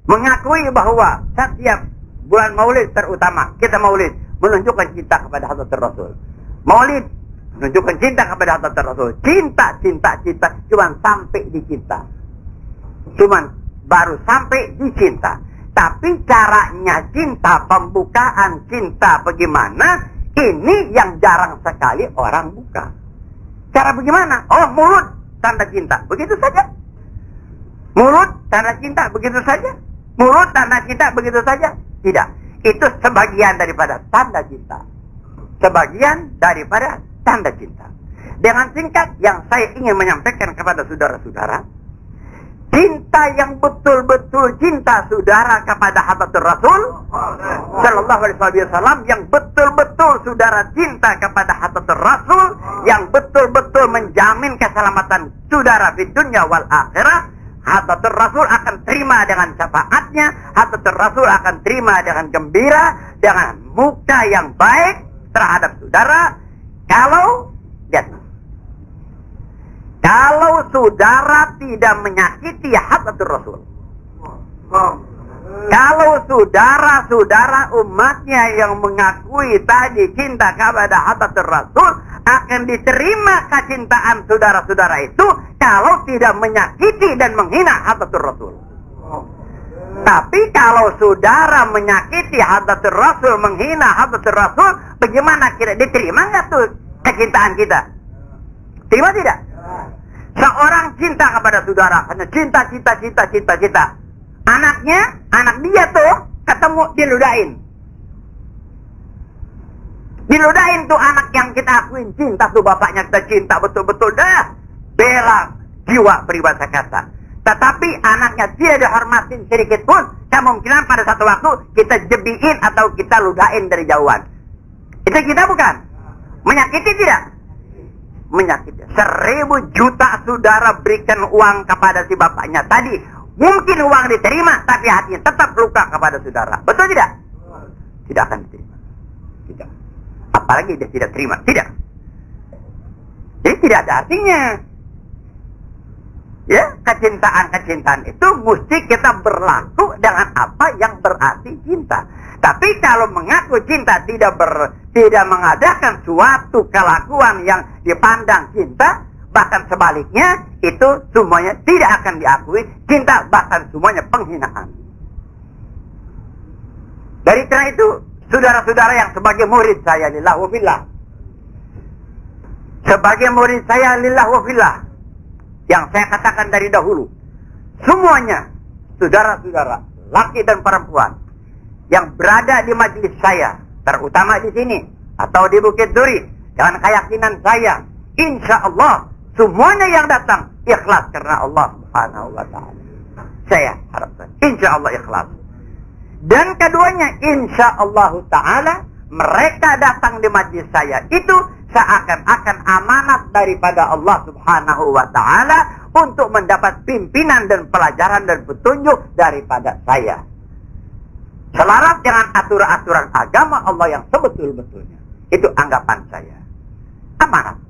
mengakui bahwa setiap bulan Maulid terutama kita Maulid menunjukkan cinta kepada Hadratul Rasul. Maulid menunjukkan cinta kepada Hadratul Rasul. Cinta, cuman sampai di cinta. Cuman baru sampai di cinta. Tapi caranya cinta, pembukaan cinta bagaimana? Ini yang jarang sekali orang buka. Cara bagaimana? Oh, mulut tanda cinta. Begitu saja. Mulut tanda cinta begitu saja. Mulut tanda cinta begitu saja. Tidak. Itu sebagian daripada tanda cinta. Sebagian daripada tanda cinta. Dengan singkat yang saya ingin menyampaikan kepada saudara-saudara, cinta yang betul-betul cinta saudara kepada Hadratul Rasul Sallallahu Alaihi Wasallam, yang betul-betul saudara cinta kepada Hadratul Rasul, yang betul-betul menjamin keselamatan saudara di dunia wal akhirah. Hadratul Rasul akan terima dengan syafaatnya. Hadratul Rasul akan terima dengan gembira, dengan muka yang baik terhadap saudara. Kalau saudara tidak menyakiti Hadratul Rasul, kalau saudara-saudara umatnya yang mengakui tadi cinta kepada Hadratul Rasul, akan diterima kecintaan saudara-saudara itu kalau tidak menyakiti dan menghina Hadratul Rasul. Tapi kalau saudara menyakiti Hadratul Rasul, menghina Hadratul Rasul, bagaimana kira diterima nggak tuh kecintaan kita? Terima tidak? Seorang cinta kepada saudara, hanya cinta. Anaknya, anak dia tuh ketemu diludain. Diludain tuh anak yang kita akuin cinta tuh, bapaknya kita cinta betul-betul dah. Bela jiwa peribahasa kata. Tetapi anaknya tidak dihormatin sedikit pun, kemungkinan pada satu waktu kita jebiin atau kita ludain dari jauhan. Itu kita bukan? Menyakiti tidak? Menyakiti. 1000 juta saudara berikan uang kepada si bapaknya tadi, mungkin uang diterima, tapi hatinya tetap luka kepada saudara. Betul tidak? Tidak akan diterima. Tidak. Apalagi dia tidak terima. Tidak. Jadi tidak ada artinya. Ya, kecintaan itu mesti kita berlaku dengan apa yang berarti cinta. Tapi kalau mengaku cinta tidak mengadakan suatu kelakuan yang dipandang cinta, bahkan sebaliknya, itu semuanya tidak akan diakui cinta, bahkan semuanya penghinaan. Dari karena itu, saudara-saudara yang sebagai murid saya lillah wa fillah, sebagai murid saya lillah wa fillah, yang saya katakan dari dahulu, semuanya saudara-saudara, laki dan perempuan yang berada di majelis saya, terutama di sini atau di Bukit Duri, dengan keyakinan saya, insya Allah semuanya yang datang ikhlas karena Allah Subhanahu wa Ta'ala. Saya harapkan insya Allah ikhlas. Dan keduanya insya Allah Ta'ala, mereka datang di majelis saya itu seakan-akan amanat daripada Allah Subhanahu wa Ta'ala untuk mendapat pimpinan dan pelajaran dan petunjuk daripada saya, selaras dengan aturan-aturan agama Allah yang sebetul-betulnya. Itu anggapan saya. Amanat.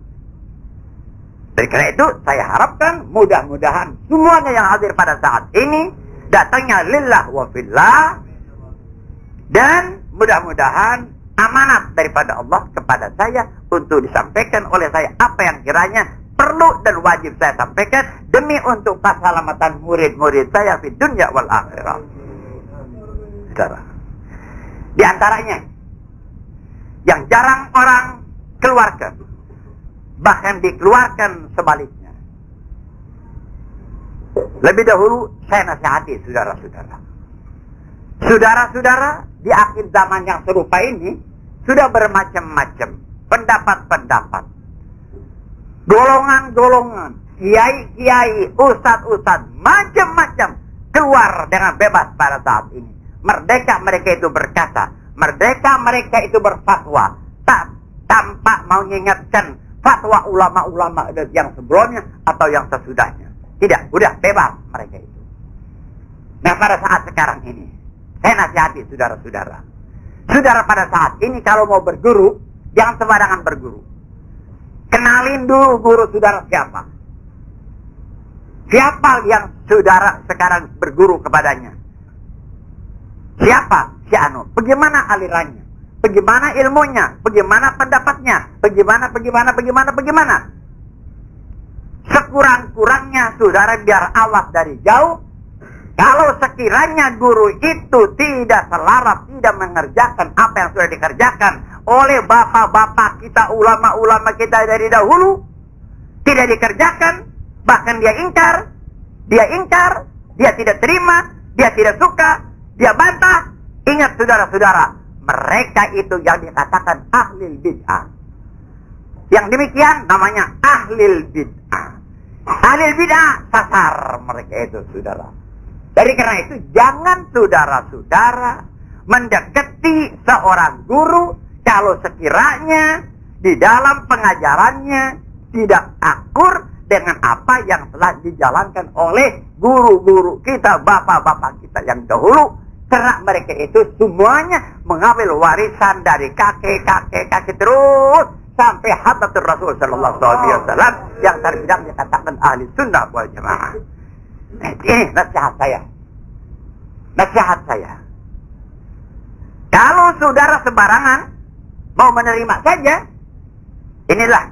Dari karena itu saya harapkan mudah-mudahan semuanya yang hadir pada saat ini datangnya lillah wa fillah, dan mudah-mudahan amanat daripada Allah kepada saya untuk disampaikan oleh saya apa yang kiranya perlu dan wajib saya sampaikan demi untuk keselamatan murid-murid saya di dunia wal akhirah. Saudara, di antaranya yang jarang orang keluarkan, bahkan dikeluarkan sebaliknya. Lebih dahulu saya nasihati saudara-saudara. Saudara-saudara di akhir zaman yang serupa ini sudah bermacam-macam pendapat-pendapat, golongan-golongan, kiai-kiai, ustad-ustad, macam-macam keluar dengan bebas pada saat ini. Merdeka mereka itu berkata, merdeka mereka itu berfatwa, tak tanpa mengingatkan fatwa ulama-ulama yang sebelumnya atau yang sesudahnya. Tidak, udah bebas mereka itu. Nah, pada saat sekarang ini saya nasihati saudara-saudara. Saudara pada saat ini kalau mau berguru, jangan sembarangan berguru. Kenalin dulu guru saudara siapa. Siapa yang saudara sekarang berguru kepadanya. Siapa? Si anu. Bagaimana alirannya? Bagaimana ilmunya? Bagaimana pendapatnya? Bagaimana? Sekurang-kurangnya saudara biar awas dari jauh. Kalau sekiranya guru itu tidak selaras, tidak mengerjakan apa yang sudah dikerjakan oleh bapak-bapak kita, ulama-ulama kita dari dahulu, tidak dikerjakan, bahkan dia ingkar, dia tidak terima, dia tidak suka, dia bantah. Ingat saudara-saudara, mereka itu yang dikatakan ahlil bid'ah. Yang demikian namanya ahlil bid'ah. Ahlil bid'ah sasar mereka itu, saudara. Dari karena itu jangan saudara-saudara mendekati seorang guru kalau sekiranya di dalam pengajarannya tidak akur dengan apa yang telah dijalankan oleh guru-guru kita, bapak-bapak kita yang dahulu. Karena mereka itu semuanya mengambil warisan dari kakek terus sampai hadratul Rasul sallallahu alaihi wasallam yang terbilang dikatakan ahli sunnah wal jamaah. Ini nasihat saya. Kalau saudara sembarangan mau menerima saja, inilah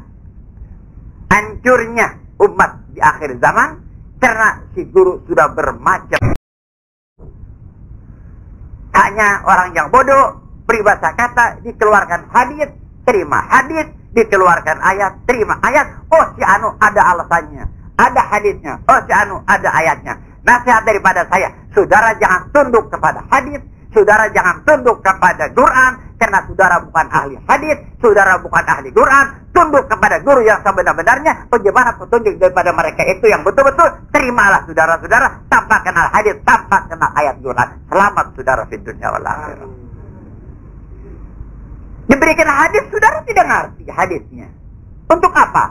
hancurnya umat di akhir zaman karena si guru sudah bermacam. Hanya orang yang bodoh, peribahasa kata, dikeluarkan hadis, terima hadis, dikeluarkan ayat, terima ayat. Oh, si anu ada alasannya, ada hadisnya. Oh, si anu ada ayatnya. Nasihat daripada saya, saudara jangan tunduk kepada hadis, saudara jangan tunduk kepada Quran, karena saudara bukan ahli hadis, saudara bukan ahli Quran. Tunduk kepada guru yang sebenar-benarnya. Bagaimana petunjuk daripada mereka itu yang betul-betul. Terimalah saudara-saudara, tanpa kenal hadis, tanpa kenal ayat Quran. Selamat saudara di dunia wal akhirah. Diberikan hadis, saudara tidak ngerti hadisnya. Untuk apa?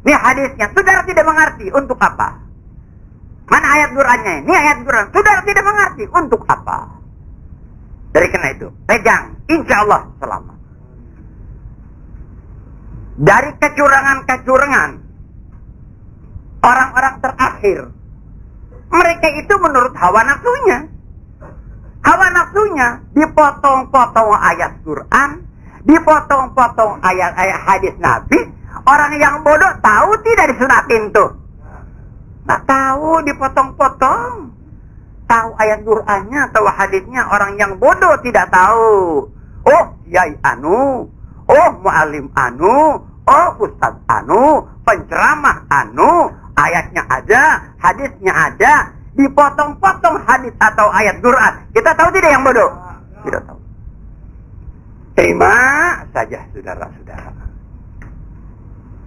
Ini hadisnya, saudara tidak mengerti. Untuk apa? Mana ayat Qurannya? Ini ayat Quran. Saudara tidak mengerti. Untuk apa? Dari karena itu, pegang. Insya Allah selamat. Dari kecurangan-kecurangan orang-orang terakhir, mereka itu menurut hawa nafsunya. Hawa nafsunya dipotong-potong ayat Quran, dipotong-potong ayat-ayat hadis Nabi. Orang yang bodoh tahu tidak disunatin tuh. Nggak tahu, dipotong-potong. Tahu ayat Qur'annya, tahu hadisnya. Orang yang bodoh tidak tahu. Oh, yai anu, oh mu'alim anu, oh ustaz anu, penceramah anu, ayatnya ada, hadisnya ada. Dipotong-potong hadis atau ayat Quran. Kita tahu tidak yang bodoh? Tidak tahu. Terima saja saudara-saudara.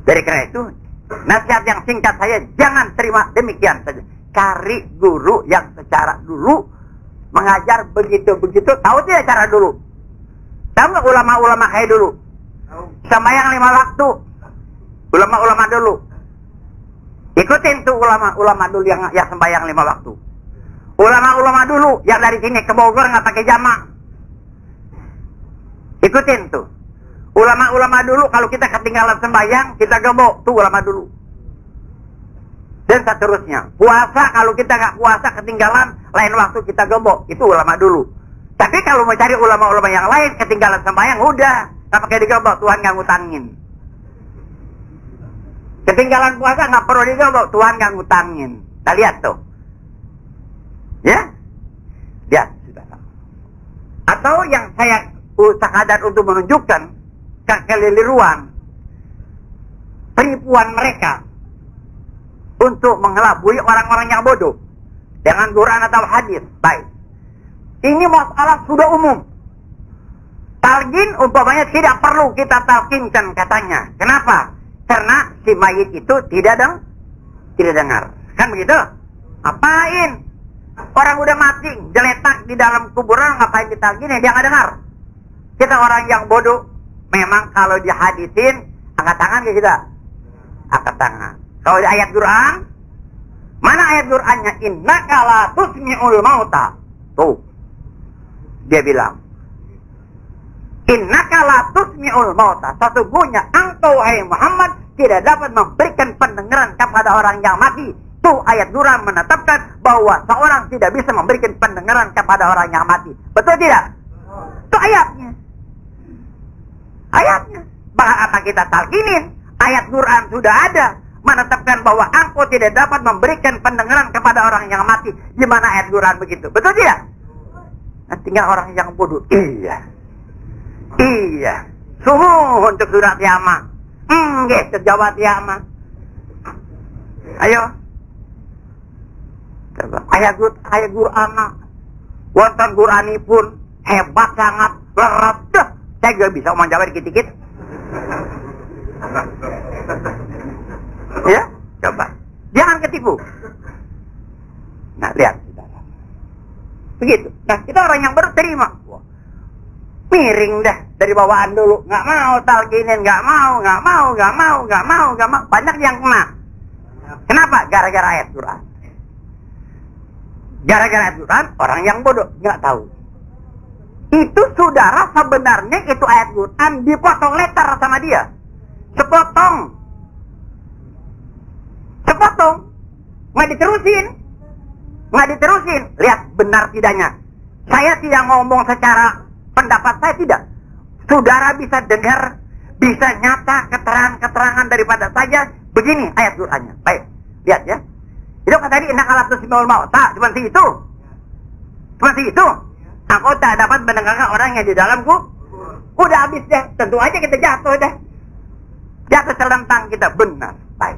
Dari karena itu, nasihat yang singkat saya, jangan terima demikian saja. Cari guru yang secara dulu mengajar begitu-begitu. Tahu tidak cara dulu? Tahu nggak ulama-ulama kayak dulu? Sembahyang 5 waktu. Ulama-ulama dulu. Ikutin tuh ulama-ulama dulu yang sembahyang 5 waktu. Ulama-ulama dulu yang dari sini ke Bogor nggak pakai jamak. Ikutin tuh. Ulama-ulama dulu kalau kita ketinggalan sembahyang, kita gebok. Tuh ulama dulu. Dan seterusnya. Puasa kalau kita nggak puasa ketinggalan, lain waktu kita gebok. Itu ulama dulu. Tapi kalau mau cari ulama-ulama yang lain, ketinggalan sembahyang, udah. Nggak pakai digebok, Tuhan nggak ngutangin. Ketinggalan puasa nggak perlu digebok, Tuhan nggak ngutangin. Kita lihat tuh. Ya? Lihat, sudah. Atau yang saya sekadar untuk menunjukkan kekeliruan penipuan mereka untuk mengelabui orang-orang yang bodoh dengan Quran atau hadis. Baik. Ini masalah sudah umum. Talqin umpamanya tidak perlu kita talqinkan katanya. Kenapa? Karena si mayit itu tidak dengar. Kan begitu? Ngapain? Orang udah mati, geletak di dalam kuburan, ngapain ditalqinin? Dia nggak dengar. Kita orang yang bodoh. Memang kalau dihadisin, angkat tangan ke kita? Angkat tangan. Kalau di ayat Quran, mana ayat Qurannya? Innaka la tusmi'ul mauta. Tuh. Dia bilang, innaka la tusmi'ul mauta. Sesungguhnya engkau, hai Muhammad, tidak dapat memberikan pendengaran kepada orang yang mati. Tuh ayat Quran menetapkan bahwa seorang tidak bisa memberikan pendengaran kepada orang yang mati. Betul tidak? Itu ayatnya. Ayatnya. Bahkan apa kita talkinin? Ayat Quran sudah ada menetapkan bahwa engkau tidak dapat memberikan pendengaran kepada orang yang mati. Gimana ayat Quran begitu? Betul tidak? Nah, tinggal orang yang bodoh. Iya. Iya. Suhu untuk surat kiamat. Nggih, terjawab kiamat. Ayo. Ayat Quran wonten Quranipun hebat sangat lerat dah. Saya juga bisa omong Jawa dikit-dikit. Ya, coba. Jangan ketipu. Nah, lihat saudara. Begitu. Nah, kita orang yang berterima. Wah, miring dah dari bawaan dulu. Nggak mau talkinin, nggak mau. Banyak yang kena. Kenapa? Gara-gara ayat Quran. Gara-gara ayat Quran, orang yang bodoh nggak tahu. Itu saudara sebenarnya itu ayat Quran dipotong letter sama dia. Sepotong. Nggak diterusin. Lihat benar tidaknya. Saya tidak ngomong secara pendapat saya tidak. Saudara bisa dengar, bisa nyata keterangan daripada saya. Begini ayat Qurannya. Baik, lihat ya. Itu kan tadi inna kala tusmi'ul mauta, cuma itu. Aku tak dapat mendengarkan orang yang di dalamku. Udah habis deh, tentu aja kita jatuh deh. Jatuh celentang kita, benar. Baik.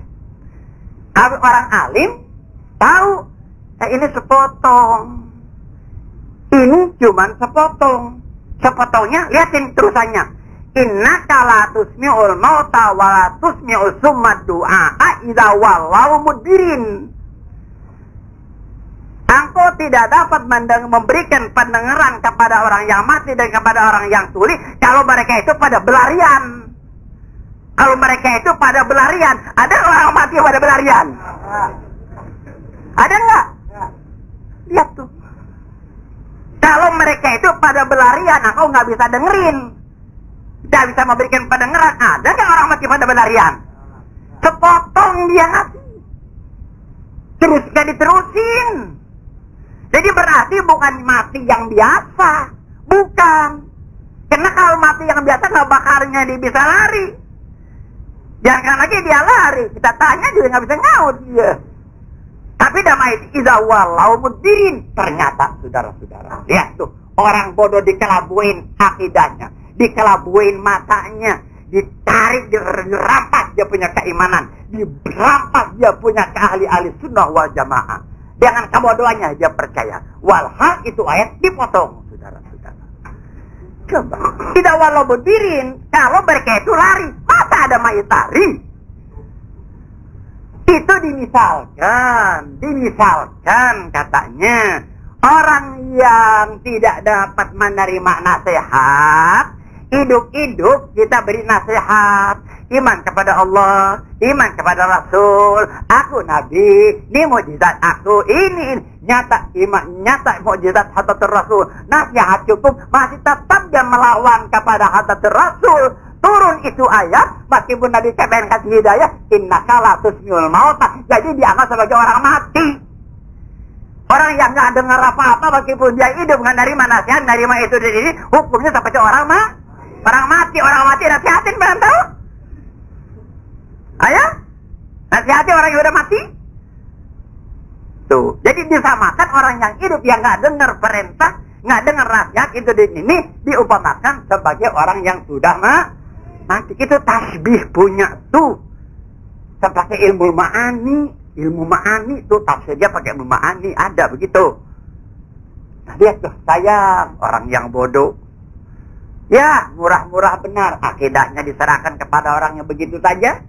Kalau orang alim tahu, ini sepotong. Ini cuma sepotong. Sepotongnya, lihatin terusannya. Inna kala tusmi'ul mauta wa la tusmi'ul summa du'a idza wallau mudbirin. Engkau tidak dapat memberikan pendengaran kepada orang yang mati dan kepada orang yang tuli kalau mereka itu pada berlarian. Ada orang mati pada berlarian? Ada nggak? Lihat tuh. Kalau mereka itu pada berlarian, engkau nggak bisa dengerin. Tidak bisa memberikan pendengaran. Ada nggak orang mati pada berlarian? Sepotong dia ngasih. Terus gak diterusin. Jadi berarti bukan mati yang biasa. Bukan. Karena kalau mati yang biasa nggak bakarnya dia bisa lari. Jangan lagi dia lari. Kita tanya juga nggak bisa nyaut dia. Tapi damai idza wallau mudbirin. Ternyata saudara-saudara. Lihat tuh. Orang bodoh dikelabuin akidahnya. Dikelabuin matanya. Ditarik, dirampas dia punya keimanan. Dirampas dia punya keahli-ahli sunnah wal jamaah. Dengan kebodohannya dia percaya. Walhal itu ayat dipotong, saudara-saudara. Coba. Tidak walau berdiri. Kalau mereka itu lari. Masa ada mayat lari? Itu dimisalkan katanya. Orang yang tidak dapat menerima nasihat. Hidup-hidup kita beri nasihat. Iman kepada Allah, iman kepada Rasul, aku Nabi, ini mukjizat aku, ini nyata iman, nyata mukjizat hadatul Rasul. Nasihat cukup, masih tetap dia melawan kepada hadatul Rasul. Turun itu ayat, meskipun Nabi pengen kasih hidayah, innaka la tusmi'ul mauta. Jadi dianggap sebagai orang mati. Orang yang nggak dengar apa-apa, meskipun dia hidup nggak nerima nasihat, nerima itu dari ini, hukumnya seperti orang mati. Orang mati nasihatin belum tahu? Ayo, nasihati orang yang udah mati. Tuh, jadi disamakan orang yang hidup yang nggak dengar perintah, nggak dengar nasihat itu di sini diumpamakan sebagai orang yang sudah mati. Itu tasbih punya tuh, seperti ilmu ma'ani tuh tafsirnya pakai ilmu ma'ani ada begitu. Nah, lihat tuh sayang orang yang bodoh. Ya, murah-murah benar akidahnya diserahkan kepada orang yang begitu saja.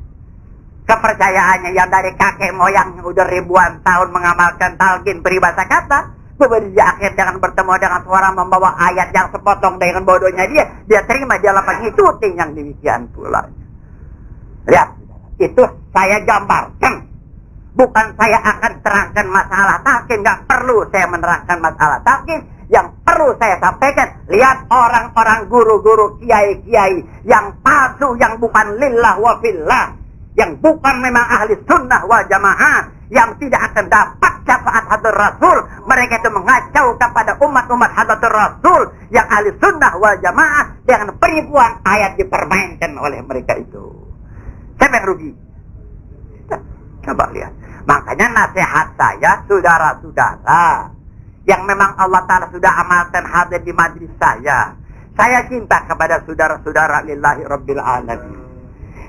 Kepercayaannya yang dari kakek moyang yang udah ribuan tahun mengamalkan talqin peribahasa kata, kemudian di akhir dengan bertemu dengan suara membawa ayat yang sepotong dengan bodohnya dia terima dia mengikuti yang demikian pula. Lihat, itu saya gambarkan. Bukan saya akan terangkan masalah talqin, nggak perlu saya menerangkan masalah talqin. Yang perlu saya sampaikan, lihat orang-orang guru-guru kiai-kiai yang palsu, yang bukan lillah wa fillah, yang bukan memang ahli sunnah wal jamaah, yang tidak akan dapat syafaat hadratul Rasul. Mereka itu mengacau kepada umat-umat hadratul Rasul yang ahli sunnah wal jamaah dengan penipuan ayat dipermainkan oleh mereka itu. Siapa yang rugi? Coba lihat. Makanya nasihat saya, saudara-saudara yang memang Allah Ta'ala sudah amalkan hadir di majlis saya. Saya cinta kepada saudara-saudara lillahi rabbil alamin.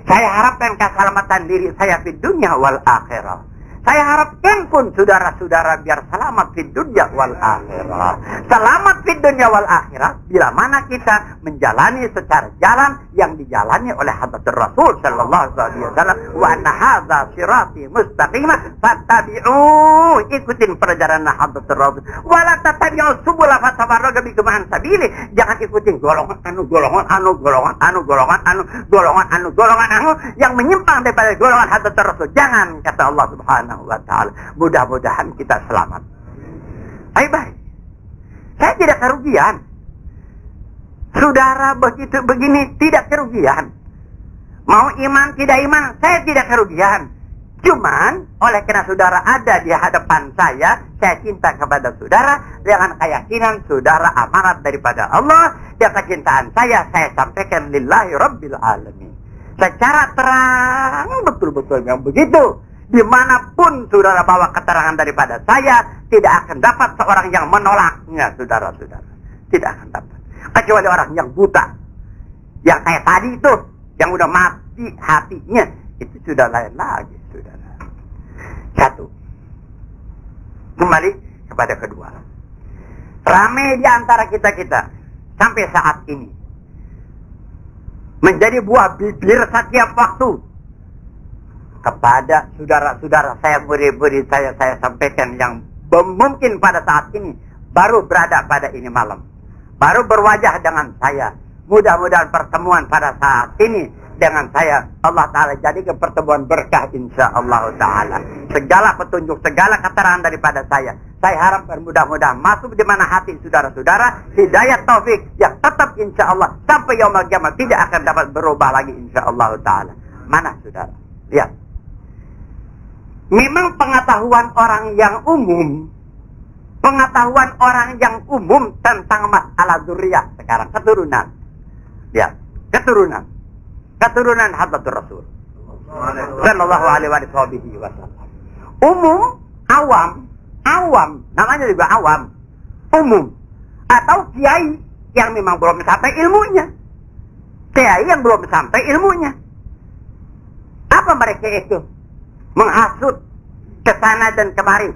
Saya harapkan keselamatan diri saya di dunia wal akhirah. Saya harapkan pun saudara-saudara biar selamat di dunia wal akhirah. Selamat di dunia wal akhirah bila mana kita menjalani secara jalan yang dijalani oleh hadratul Rasul sallallahu alaihi wasallam. Wa anna hadza sirati mustaqima fattabi'u, ikutin perjalanan hadratul Rasul. Wa la tattabi'u subula fatafarraqa bikum an sabili. Jangan ikutin golongan yang menyimpang daripada golongan hadratul Rasul. Jangan, kata Allah Subhanahu wa ta'ala. Mudah-mudahan kita selamat. Baik-baik. Saya tidak kerugian. Saudara begitu begini tidak kerugian. Mau iman tidak iman, saya tidak kerugian. Cuman oleh karena saudara ada di hadapan saya cinta kepada saudara dengan keyakinan saudara amanat daripada Allah. Dan kecintaan saya sampaikan lillahi rabbil alamin secara terang betul-betul yang begitu. Dimanapun saudara bawa keterangan daripada saya, tidak akan dapat seorang yang menolaknya, saudara-saudara. Tidak akan dapat. Kecuali orang yang buta. Yang kayak tadi itu, yang udah mati hatinya, itu sudah lain lagi, saudara. Satu. Kembali kepada kedua. Ramai di antara kita-kita, sampai saat ini, menjadi buah bibir setiap waktu. Kepada saudara-saudara saya, murid-murid saya sampaikan yang mungkin pada saat ini baru berada pada ini malam, baru berwajah dengan saya. Mudah-mudahan pertemuan pada saat ini dengan saya Allah Ta'ala jadikan pertemuan berkah insyaAllah Ta'ala. Segala petunjuk, segala keterangan daripada saya harapkan mudah-mudahan masuk di mana hati saudara-saudara, hidayah taufik yang tetap insyaAllah sampai yaumul kiamat tidak akan dapat berubah lagi insyaAllah Ta'ala. Mana saudara? Lihat. Memang pengetahuan orang yang umum tentang masalah zuriyah sekarang, keturunan. Ya, keturunan hadratul Rasul sallallahu alaihi wasallam. Umum, awam, namanya juga awam. Umum atau kiai yang memang belum sampai ilmunya. Apa mereka itu? Menghasut ke sana dan kemari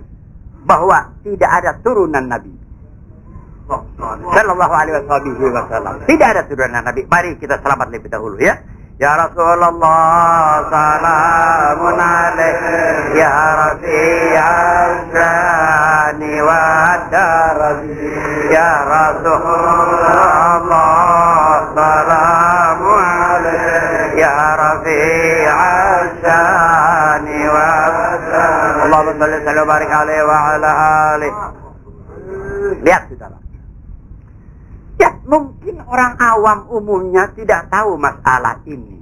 bahwa tidak ada turunan Nabi sallallahu alaihi wasallam. Tidak ada turunan Nabi. Mari kita selamat lebih dahulu ya. Ya Rasulullah salamun alaik ya Rabbi ya Shani wa Darabi ya Rasulullah salamun alaik ya Rabbi ya Shani wa Allahumma salli wa barik alaihi wa ala alihi. Lihat saudara. Ya, mungkin orang awam umumnya tidak tahu masalah ini.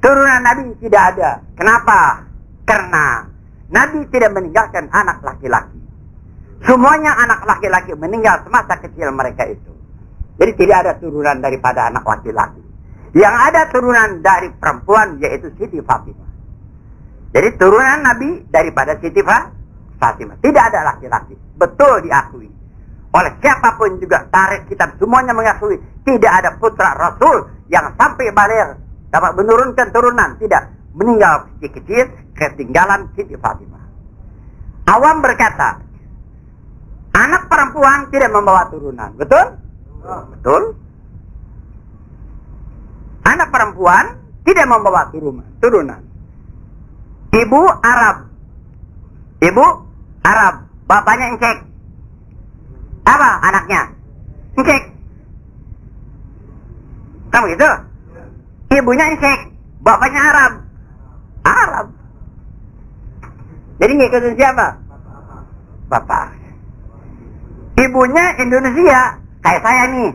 Turunan Nabi tidak ada. Kenapa? Karena Nabi tidak meninggalkan anak laki-laki. Semuanya anak laki-laki meninggal semasa kecil mereka itu. Jadi tidak ada turunan daripada anak laki-laki. Yang ada turunan dari perempuan yaitu Siti Fatimah. Jadi turunan Nabi daripada Siti Fatimah. Tidak ada laki-laki. Betul diakui. Oleh siapapun juga tarik kitab semuanya mengakui tidak ada putra Rasul yang sampai balik dapat menurunkan turunan. Tidak. Meninggal kecil-kecil ketinggalan Siti Fatimah. Awam berkata, anak perempuan tidak membawa turunan. Betul? Betul. Anak perempuan tidak membawa turunan. Ibu Arab. Bapaknya encek. Apa anaknya? Encek. Kamu gitu? Ibunya encek. Bapaknya Arab. Jadi ngikutin siapa? Bapak. Ibunya Indonesia. Kayak saya nih.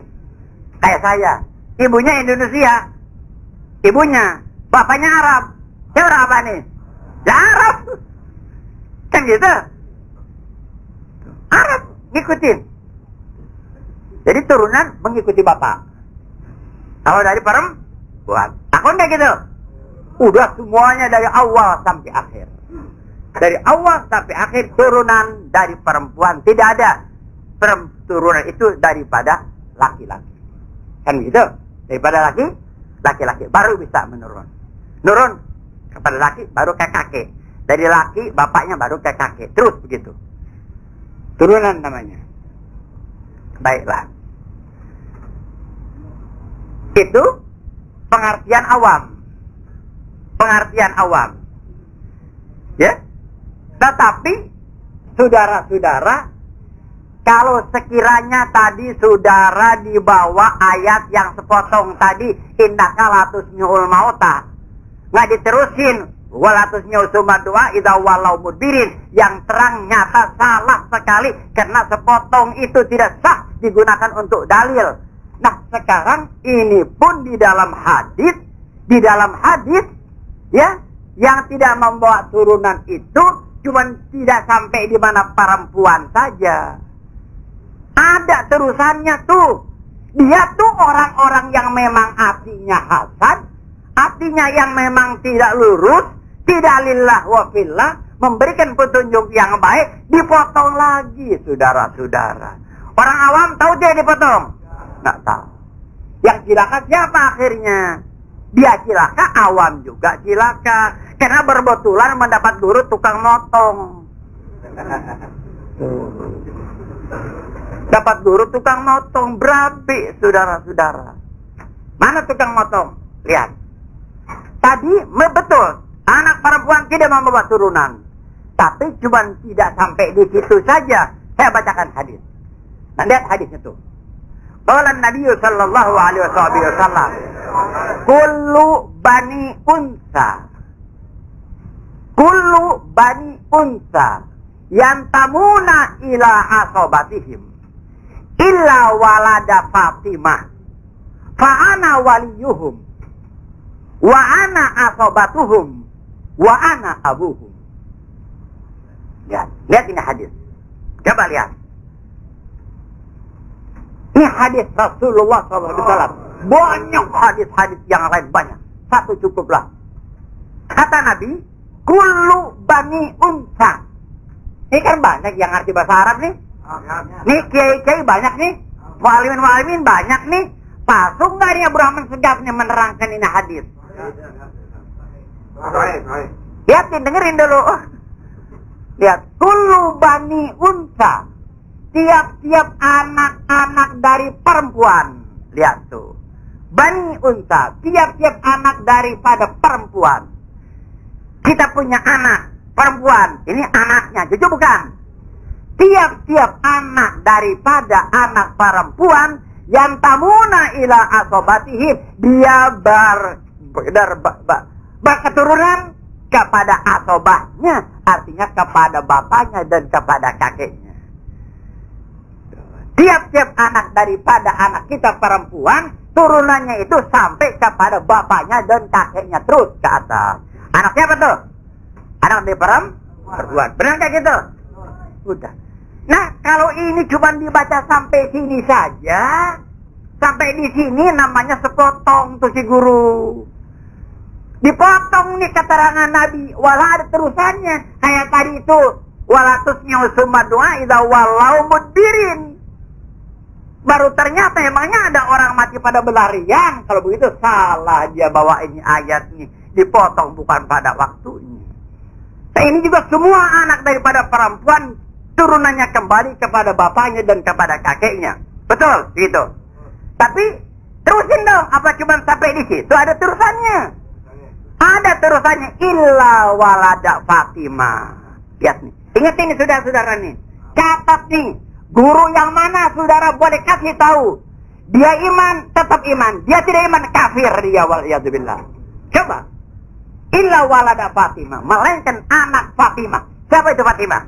Kayak saya. Ibunya Indonesia. Ibunya. Bapaknya Arab. Saya orang apa nih? Ya Arab. Kan gitu. Arab ngikutin. Jadi turunan mengikuti bapak. Kalau dari perempuan, aku enggak gitu. Udah semuanya dari awal sampai akhir. Dari awal sampai akhir turunan dari perempuan. Tidak ada turunan itu daripada laki-laki. Kan gitu. Daripada laki-laki baru bisa menurun. Nurun kepada laki baru ke kakek. Dari laki bapaknya baru ke kakek. Terus begitu. Turunan namanya. Baiklah. Itu pengertian awam. Pengertian awam. Ya. Tetapi saudara-saudara, kalau sekiranya tadi saudara dibawa ayat yang sepotong tadi, indaka latusmi'ul mauta, nggak diterusin walatusmi'ul sumadua idza walau mudbirin, yang terang nyata salah sekali karena sepotong itu tidak sah digunakan untuk dalil. Nah, sekarang ini pun di dalam hadis ya, yang tidak membawa turunan itu cuman tidak sampai di mana perempuan saja. Ada terusannya tuh. Dia tuh orang-orang yang memang hatinya hasad, hatinya yang memang tidak lurus, tidak lillah wa fillah, memberikan petunjuk yang baik, dipotong lagi, saudara-saudara. Orang awam tahu dia dipotong? Nggak tahu. Yang cilaka siapa akhirnya? Dia cilaka, awam juga cilaka. Karena berbetulan mendapat guru tukang motong. Dapat guru tukang motong, berapi, saudara-saudara. Mana tukang motong? Lihat. Tadi betul, anak perempuan tidak membawa turunan. Tapi cuma tidak sampai di situ saja. Saya bacakan hadis. Nah, lihat hadisnya tuh. Qala Nabi sallallahu alaihi wasallam, kullu bani unsa yantamuna ila asobatihim illa walada Fatimah fa ana waliyuhum wa ana asobatuhum wa ana abuhum. Lihat ini hadis. Coba lihat. Ini hadis Rasulullah SAW. Banyak hadis-hadis yang lain, banyak. Satu cukuplah. Kata Nabi, kullu bani unsa. Ini kan banyak yang ngerti bahasa Arab nih. Nih kiai-kiai banyak nih. Mu'alimin banyak nih. Pasung gak nih Abraham Segaf nih menerangkan ini hadis. Lihatin, dengerin dulu. Lihat, kullu bani unsa. Tiap-tiap anak-anak dari perempuan. Lihat tuh. Bani unta. Tiap-tiap anak daripada perempuan. Kita punya anak perempuan. Ini anaknya. Jujur bukan? Tiap-tiap anak daripada anak perempuan. Yang tamuna ila asobatihim. Dia berketurunan kepada asobahnya. Artinya kepada bapaknya dan kepada kakeknya. Tiap-tiap anak daripada anak kita perempuan, turunannya itu sampai kepada bapaknya dan kakeknya terus ke atas. Anak siapa tuh? Anak dari perempuan. Benar kayak gitu? Udah. Nah, kalau ini cuma dibaca sampai sini saja, sampai di sini namanya sepotong tuh si guru. Dipotong nih keterangan Nabi, walau ada terusannya. Kayak tadi itu, walatusnya usumadua idza walau mudbirin. Baru ternyata emangnya ada orang mati pada berlarian. Kalau begitu salah dia bawa ini ayat ini. Dipotong bukan pada waktunya. Nah, ini juga semua anak daripada perempuan turunannya kembali kepada bapaknya dan kepada kakeknya. Betul? Gitu. Tapi terusin dong. Apa cuma sampai di situ? Ada terusannya. Ada terusannya. Illa walada Fatimah. Lihat nih. Ingat ini saudara-saudara nih. Catat nih. Guru yang mana saudara boleh kasih tahu? Dia iman, tetap iman. Dia tidak iman, kafir dia, waliyadzubillah. Coba. Illa walada Fatimah. Melainkan anak Fatimah. Siapa itu Fatimah?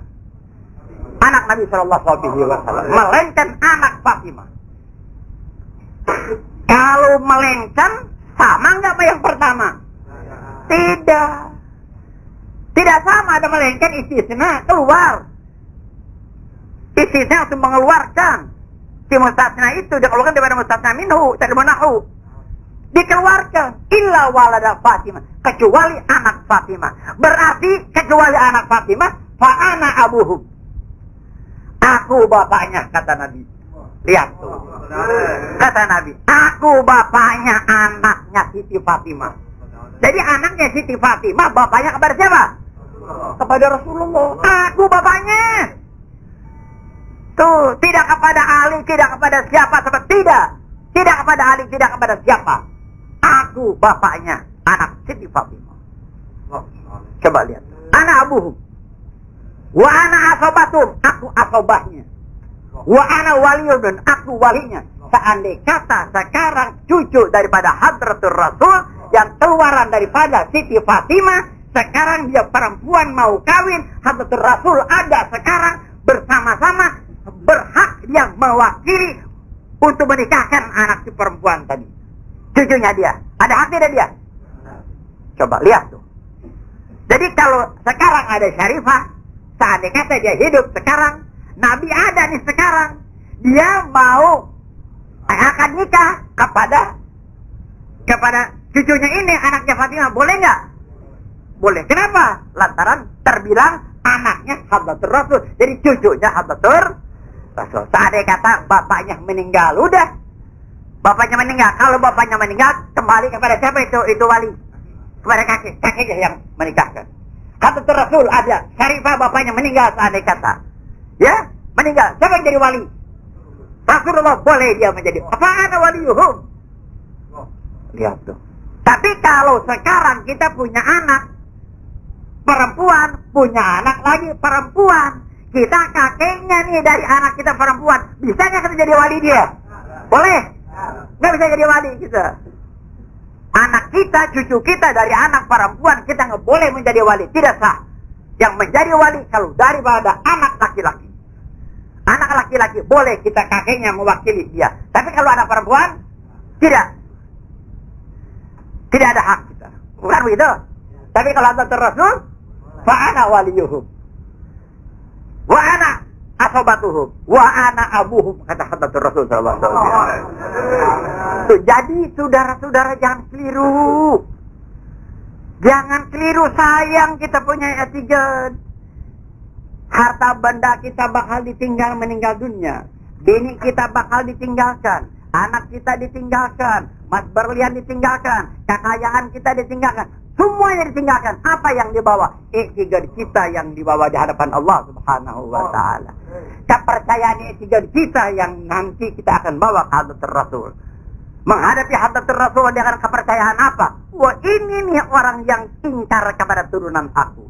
Anak Nabi SAW. Melainkan anak Fatimah. Kalau melainkan, sama nggak apa yang pertama? Tidak. Tidak sama, ada melainkan istisna keluar. Istisna untuk mengeluarkan. Si mustasna itu dikeluarkan daripada mustasna minhu, dari menahu. Dikeluarkan. Illa walada Fatimah. Kecuali anak Fatimah. Berarti kecuali anak Fatimah, fa'ana abuhum. Aku bapaknya, kata Nabi. Lihat tuh. Kata Nabi, aku bapaknya anaknya Siti Fatimah. Jadi anaknya Siti Fatimah, bapaknya kepada siapa? Kepada Rasulullah. Aku bapaknya. Tuh, tidak kepada Ali, tidak kepada siapa, sebab tidak. Tidak kepada Ali, tidak kepada siapa. Aku bapaknya, anak Siti Fatimah. Coba lihat. Ana abuhum. Wa ana asobatum. Aku asobahnya. Wa ana waliyun. Aku walinya. Seandainya kata sekarang cucu daripada Hadratul Rasul yang keluaran daripada Siti Fatimah, sekarang dia perempuan mau kawin, Hadratul Rasul ada sekarang bersama-sama, berhak dia mewakili untuk menikahkan anak si perempuan tadi. Cucunya dia. Ada hak tidak dia? Coba lihat tuh. Jadi kalau sekarang ada Syarifah, seandainya kata dia hidup sekarang, Nabi ada nih sekarang, dia mau akan nikah kepada cucunya ini, anaknya Fatimah, boleh nggak? Boleh. Kenapa? Lantaran terbilang anaknya Hadratul Rasul, jadi cucunya Hadratul Rasul. Seandainya kata bapaknya meninggal, udah. Bapaknya meninggal. Kalau bapaknya meninggal, kembali kepada siapa itu wali? Kepada kakeknya yang menikahkan. Hadratul Rasul ada, Syarifah bapaknya meninggal seandainya kata. Ya, meninggal. Siapa yang jadi wali? Rasulullah, boleh dia menjadi. Apa ana waliyuhum? Lihat tuh. Tapi kalau sekarang kita punya anak perempuan, punya anak lagi perempuan, kita kakeknya nih dari anak kita perempuan, bisa nggak kita jadi wali dia? Boleh? Nggak bisa jadi wali kita. Anak kita, cucu kita dari anak perempuan, kita nggak boleh menjadi wali. Tidak sah. Yang menjadi wali kalau daripada anak laki-laki. Anak laki-laki boleh kita kakeknya mewakili dia. Tapi kalau anak perempuan, tidak. Tidak ada hak kita. Bukan begitu? Tapi kalau Hadratul Rasul, fa'ana waliyuhum. Wa ana asobatuhum. Wa ana abuhum. Kata Hadratul Rasul SAW. Jadi saudara-saudara jangan keliru. Jangan keliru, sayang kita punya etiket. Harta benda kita bakal ditinggal meninggal dunia. Bini kita bakal ditinggalkan. Anak kita ditinggalkan. Mas berlian ditinggalkan. Kekayaan kita ditinggalkan. Semuanya ditinggalkan. Apa yang dibawa? Etiket kita yang dibawa di hadapan Allah Subhanahu wa ta'ala. Kepercayaan etiket kita yang nanti kita akan bawa ke Hadratul Rasul. Menghadapi Hadratul Rasul dengan kepercayaan apa? Wah, ini nih orang yang ingkar kepada turunan aku.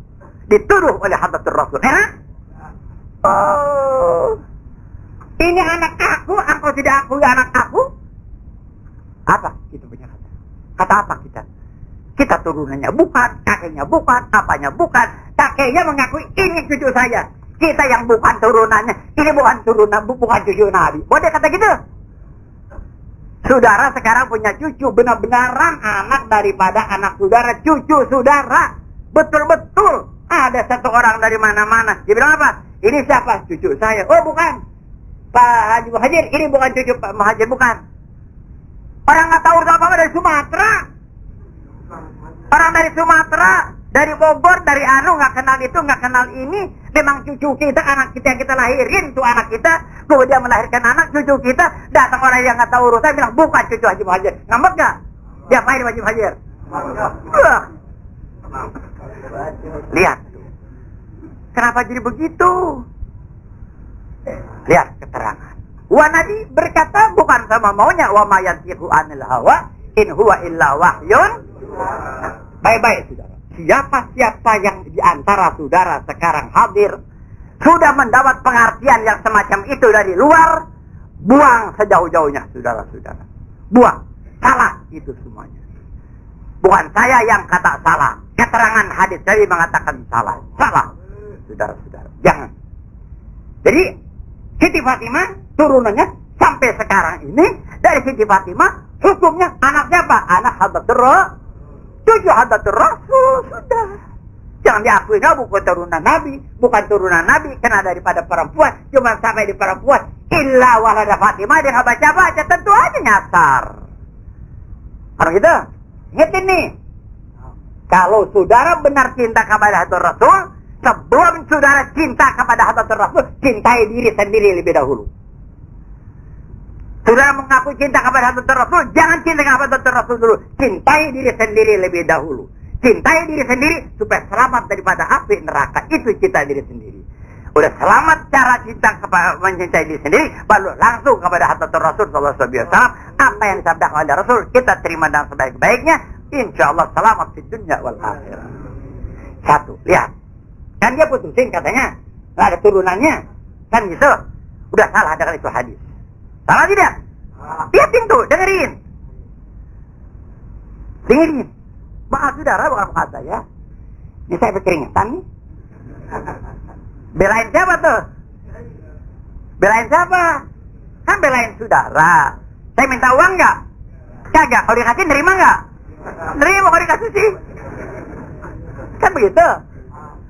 Dituduh oleh Hadratul Rasul. Oh, ini anak aku tidak akui anak aku. Apa kita punya kata? Kata apa kita? Kita turunannya bukan, kakeknya bukan, apanya bukan. Kakeknya mengakui ini cucu saya. Kita yang bukan turunannya, ini bukan turunan, bukan cucu Nabi. Boleh kata gitu? Saudara sekarang punya cucu, benar-benaran anak daripada anak saudara, cucu saudara. Betul-betul. Ada satu orang dari mana-mana. Dia bilang apa? Ini siapa? Cucu saya. Oh bukan. Pak Haji Muhajir. Ini bukan cucu Pak Muhajir. Bukan. Orang nggak tahu apa-apa dari Sumatera. Orang dari Sumatera. Dari Bogor. Dari Anu. Nggak kenal itu. Nggak kenal ini. Memang cucu kita. Anak kita yang kita lahirin. Itu anak kita. Kemudian melahirkan anak. Cucu kita. Datang orang yang nggak tahu urusan. Bilang bukan cucu Haji Muhajir. Ngambek nggak? Diapain Haji Muhajir? Lihat. Kenapa jadi begitu? Lihat keterangan. Wa Nabi berkata bukan sama maunya. Wa ma yantiqu anil hawa in huwa illa wahyun. Baik-baik saudara. Siapa-siapa yang diantara saudara sekarang hadir sudah mendapat pengertian yang semacam itu dari luar, buang sejauh-jauhnya saudara-saudara. Buang. Salah itu semuanya. Bukan saya yang kata salah. Keterangan hadis Nabi mengatakan salah. Salah. Saudara-saudara. Jangan. Jadi Siti Fatimah turunannya sampai sekarang ini dari Siti Fatimah hukumnya anak siapa? Anak Hadratul Rasul. Cucu Hadratul Rasul. Sudah. Jangan diakui, bukan turunan Nabi, bukan turunan Nabi, karena daripada perempuan, cuma sampai di perempuan. Illa walada Fatimah, dia nggak baca-baca, tentu aja nyasar. Harus gitu. Ingat ini. Kalau saudara benar cinta kepada Hadratul Rasul, sebelum saudara cinta kepada Hadratul Rasul, cintai diri sendiri lebih dahulu. Saudara mengaku cinta kepada Hadratul Rasul, jangan cinta kepada Hadratul Rasul dulu. Cintai diri sendiri lebih dahulu. Cintai diri sendiri supaya selamat daripada api neraka. Itu cinta diri sendiri. Udah selamat cara cinta kepada mencintai diri sendiri, baru langsung kepada Hadratul Rasul sallallahu alaihi wasallam. Apa yang disabdakan oleh Rasul kita terima dengan sebaik-baiknya. Insya Allah selamat di dunia wal akhirah. Satu, lihat. Kan dia putusin katanya, nggak ada turunannya. Kan gitu. Udah salah dengan itu hadis. Salah tidak? Lihatin tuh, dengerin. Dengerin. Bahas saudara bukan bahas saya. Ini saya berkeringetan nih. Belain siapa tuh? Belain siapa? Kan belain saudara. Saya minta uang nggak? Kagak. Kalau dikasih nerima nggak? Nerima kalau dikasih sih. Kan begitu.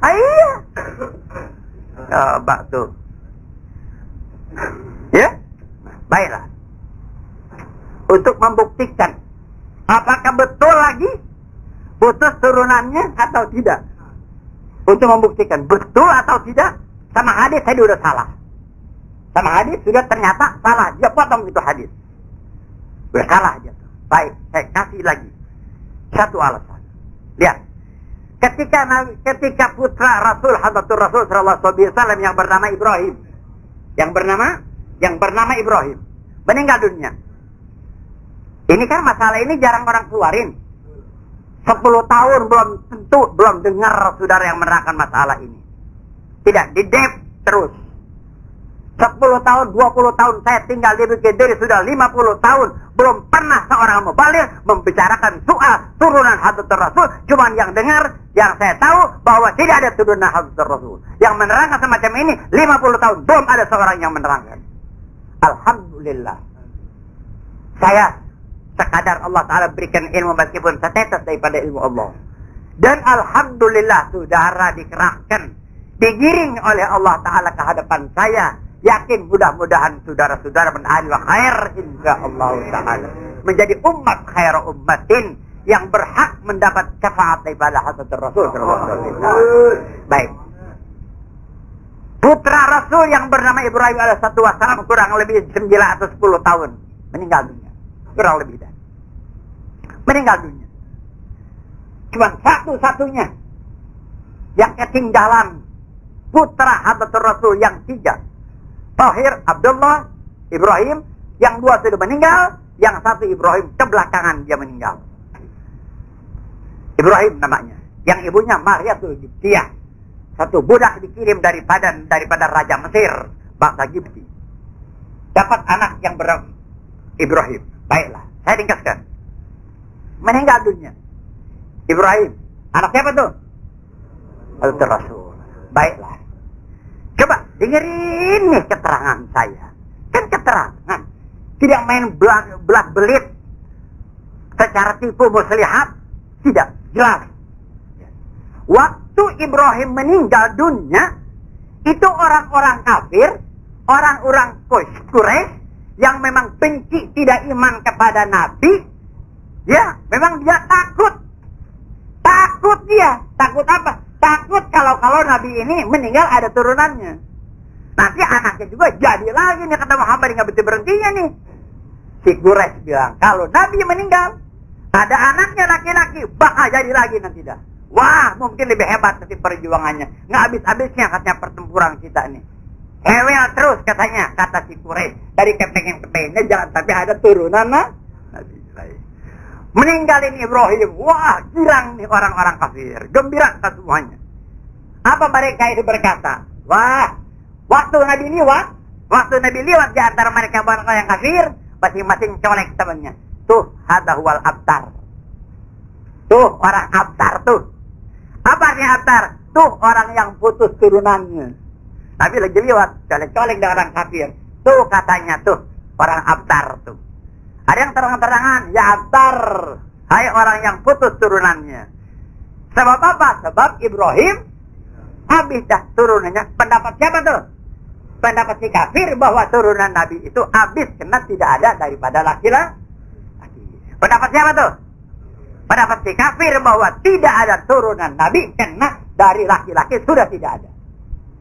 Iya. Coba tuh. Ya? Baiklah. Untuk membuktikan apakah betul lagi putus turunannya atau tidak. Untuk membuktikan betul atau tidak, sama hadis tadi udah salah. Sama hadis sudah ternyata salah. Dia potong itu hadis. Udah salah aja. Baik, saya kasih lagi satu alasan. Lihat. Ketika putra Rasul Hadratul Rasul sallallahu alaihi wasallam yang bernama Ibrahim. Yang bernama Ibrahim meninggal dunia. Ini kan masalah ini jarang orang keluarin. 10 tahun belum dengar saudara yang menerangkan masalah ini. Tidak, didep terus. 10 tahun, 20 tahun saya tinggal di Bukit Duri sudah 50 tahun. Belum pernah seorang mubaligh membicarakan soal turunan Hadratul Rasul. Cuman yang dengar, yang saya tahu bahwa tidak ada turunan Hadratul Rasul. Yang menerangkan semacam ini 50 tahun. Belum ada seorang yang menerangkan. Alhamdulillah. Saya sekadar Allah Ta'ala berikan ilmu meskipun setetes daripada ilmu Allah. Dan Alhamdulillah saudara dikerahkan, digiring oleh Allah Ta'ala ke hadapan saya. Yakin mudah-mudahan saudara-saudara menjadi khair insyaallah Ta'ala. Menjadi umat khair ummatin yang berhak mendapat syafaat daripada Hadratul Rasul sallallahu alaihi wasallam. Baik. Putra Rasul yang bernama Ibrahim alaihissalam kurang lebih 910 tahun meninggal dunia. Kurang lebih dah. Meninggal dunia. Cuma satu-satunya yang ketinggalan putra Hadratul Rasul yang 3. Tahir, Abdullah, Ibrahim, yang 2 sudah meninggal, yang 1 Ibrahim kebelakangan dia meninggal. Ibrahim namanya, yang ibunya Mariatul Gibtiyah, satu budak dikirim daripada Raja Mesir, bangsa Gibti. Dapat anak yang bernama Ibrahim. Baiklah, saya ringkaskan. Meninggal dunia. Ibrahim, anak siapa tuh? Hadratul Rasul. Baiklah. Coba dengerin nih keterangan saya. Kan keterangan. Tidak main belak belit secara tipu muslihat. Tidak, jelas. Waktu Ibrahim meninggal dunia, itu orang-orang kafir, orang-orang Quraisy yang memang benci, tidak iman kepada Nabi. Ya, memang dia takut. Takut dia. Takut apa? Takut kalau Nabi ini meninggal ada turunannya. Nanti anaknya juga jadi lagi nih kata Muhammad, nggak berhenti-berhentinya nih. Si Quraisy bilang, kalau Nabi meninggal, ada anaknya laki-laki, bakal jadi lagi nanti dah. Wah, mungkin lebih hebat nanti perjuangannya. Nggak habis-habisnya katanya pertempuran kita nih. Hewel terus katanya, kata si Quraisy. Dari kepengen-kepengennya jangan sampai ada turunan Nabi. Meninggalin Ibrahim. Wah, girang nih orang-orang kafir. Gembira semuanya. Apa mereka itu berkata? Wah, waktu Nabi liwat di antara mereka orang yang kafir, masing-masing colek temannya. Tuh, hadza huwal abtar. Tuh, orang abtar tuh. Apa artinya abtar? Tuh, orang yang putus turunannya. Nabi lagi liwat, colek-colek dengan orang kafir. Tuh katanya tuh, orang abtar tuh. Ada yang terang-terangan, ya abtar. Hai orang yang putus turunannya. Sebab apa? Sebab Ibrahim habis dah turunannya. Pendapat siapa tuh? Pendapat si kafir bahwa turunan Nabi itu habis karena tidak ada daripada laki-laki. Pendapat siapa tuh? Pendapat si kafir bahwa tidak ada turunan Nabi karena dari laki-laki sudah tidak ada.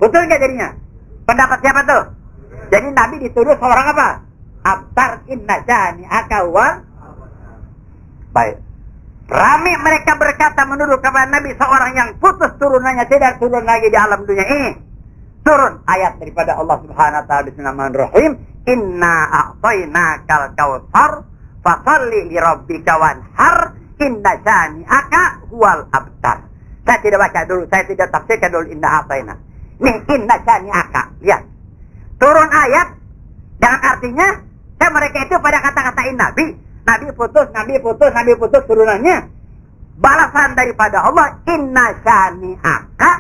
Betul nggak jadinya? Pendapat siapa tuh? Jadi Nabi dituduh seorang apa? Abtar inna jani akawan. Baik. Ramai mereka berkata menuduh kepada Nabi seorang yang putus turunannya tidak turun lagi di alam dunia ini. Turun ayat daripada Allah Subhanahu wa taala, bismillahirrahmanirrahim, inna a'tainakal kautsar fasalli li rabbika wanhar inna syani'aka huwal abtar. Saya tidak baca dulu, saya tidak tafsirkan dulu inna a'taina. Nih inna syani'aka, lihat. Turun ayat dengan artinya mereka itu pada kata-katain Nabi putus turunannya. Balasan daripada Allah, inna syani'aka,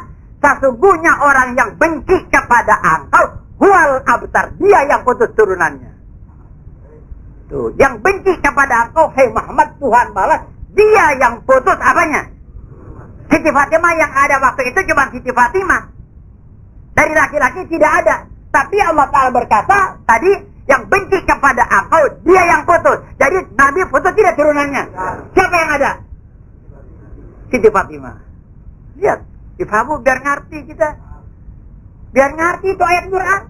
sesungguhnya orang yang benci kepada engkau huwal abtar, dia yang putus turunannya. Tuh, yang benci kepada engkau, hai Muhammad, Tuhan balas, dia yang putus apanya? Siti Fatimah yang ada waktu itu cuma Siti Fatimah. Dari laki-laki tidak ada. Tapi Allah Ta'ala berkata tadi, yang benci kepada engkau, dia yang putus. Jadi Nabi putus tidak turunannya. Siapa yang ada? Siti Fatimah. Lihat, difahami biar ngerti kita. Biar ngerti itu ayat Quran.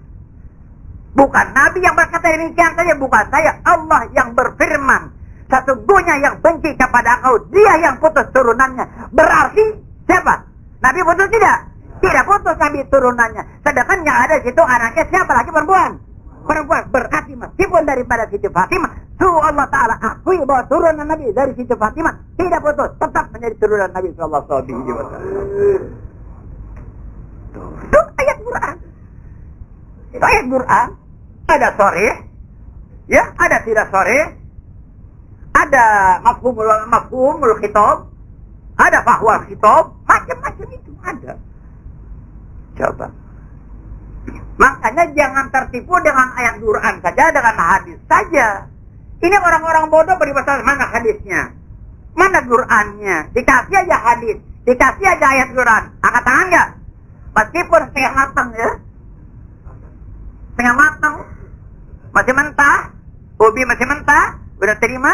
Bukan Nabi yang berkata demikian saja, bukan saya. Allah yang berfirman, sesungguhnya yang benci kepada engkau, dia yang putus turunannya. Berarti siapa? Nabi putus tidak? Tidak putus Nabi turunannya. Sedangkan yang ada situ anaknya siapa lagi? Perempuan. Berarti meskipun daripada Siti Fatimah, Allah Ta'ala akui bahwa turunan Nabi dari Siti Fatimah tidak putus, tetap menjadi turunan Nabi Sallallahu Alaihi Wasallam. Itu ayat Quran. Itu ayat Quran. Ada sharih, ya, ada tidak sharih, ada mafhumul khitab, ada fahwal khitab, macam-macam itu ada. Coba. Makanya jangan tertipu dengan ayat Quran saja, dengan hadis saja. Ini orang-orang bodoh berbicara mana hadisnya, mana Qurannya. Dikasih aja hadis, dikasih aja ayat Quran, angkat tangan nggak? Meskipun setengah matang ya, setengah matang, masih mentah, ubi masih mentah, udah terima.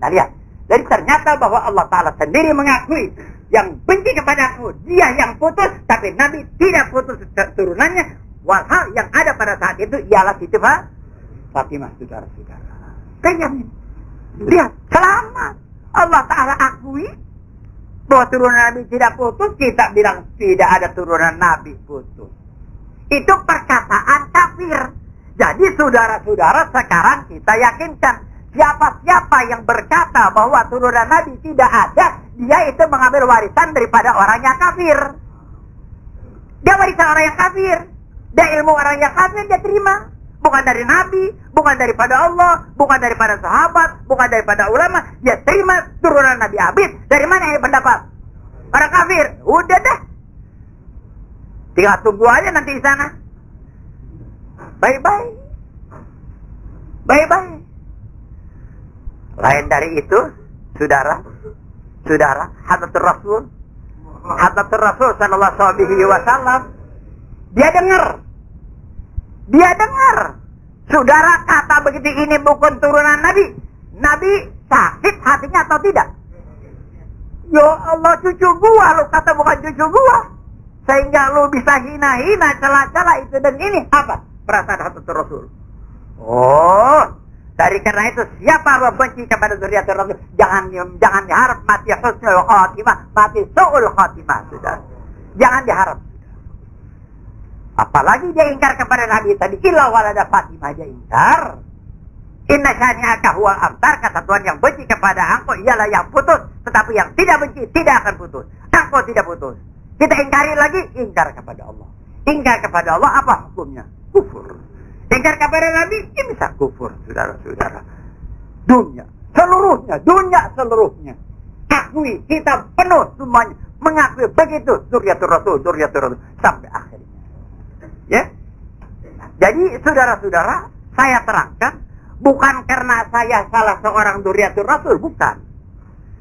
Nah lihat, jadi ternyata bahwa Allah Ta'ala sendiri mengakui yang benci kepada aku, dia yang putus, tapi Nabi tidak putus turunannya. Walhal yang ada pada saat itu ialah Siti Fatimah, saudara-saudara. Kayaknya, lihat, selama Allah Ta'ala akui bahwa turunan Nabi tidak putus, kita bilang tidak ada turunan Nabi putus. Itu perkataan kafir. Jadi saudara-saudara, sekarang kita yakinkan, siapa-siapa yang berkata bahwa turunan Nabi tidak ada, dia itu mengambil warisan daripada orang yang kafir. Dia warisan orang yang kafir. Dia ilmu orang yang kafir dia terima. Bukan dari Nabi, bukan daripada Allah, bukan daripada sahabat, bukan daripada ulama. Dia terima turunan Nabi habis. Dari mana yang pendapat? Orang kafir. Udah dah. Tinggal tunggu aja nanti di sana. Bye-bye. Bye-bye. Lain dari itu, saudara, Hadratur Rasul sallallahu alaihi wasallam, dia dengar. Saudara kata begitu ini bukan turunan Nabi. Nabi sakit hatinya atau tidak? Ya Allah, cucu gua lu kata bukan cucu gua. Sehingga lu bisa hina-hina, celah-celah itu dan ini. Apa? Perasaan Hadratur Rasul. Oh, dari karena itu siapa yang benci kepada zuriatul Rasul, jangan diharap mati husnul khatimah, mati su'ul khatimah, sudah. Jangan diharap. Apalagi dia ingkar kepada Nabi tadi, illa walada Fatimah dia ingkar. Inna syani'aka huwal abtar, kata Tuhan yang benci kepada engkau ialah yang putus, tetapi yang tidak benci tidak akan putus. Engkau tidak putus. Kita ingkari lagi, ingkar kepada Allah. Ingkar kepada Allah apa hukumnya? Kufur. Ingkar kepada Nabi, ini bisa kufur, saudara-saudara. Dunia seluruhnya. Akui, kita penuh semuanya. Mengakui begitu, zuriatul Rasul, sampai akhirnya. Ya. Jadi, saudara-saudara, saya terangkan, bukan karena saya salah seorang zuriatul Rasul, bukan.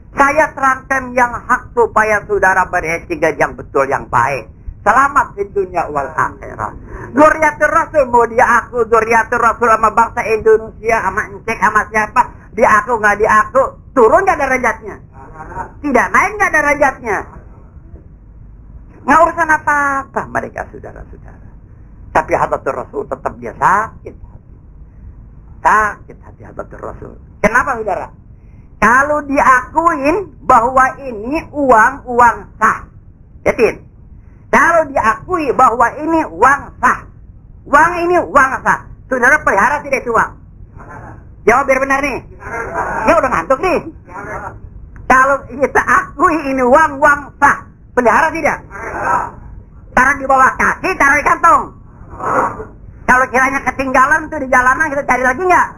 Saya terangkan yang hak supaya saudara beretika yang betul, yang baik. Selamat di dunia wal akhirat. Dzurriyyatur Rasul mau diaku Dzurriyyatur Rasul sama bangsa Indonesia, sama Encek, sama siapa, diaku nggak diaku, turun nggak derajatnya? Tidak naik nggak derajatnya? Nggak urusan apa-apa mereka saudara-saudara. Tapi Hadratur Rasul tetap dia sakit hati. Sakit hati Hadratur Rasul. Kenapa saudara? Kalau diakuin bahwa ini uang sah. Yakin? Kalau diakui bahwa ini uang sah. Uang ini uang sah. Saudara pelihara tidak itu uang? Jawab biar benar nih. Ya udah ngantuk nih. Kalau kita akui ini uang sah. Pelihara tidak? Taruh di bawah kaki, taruh di kantong. Kalau kiranya ketinggalan tuh di jalanan, kita cari lagi nggak?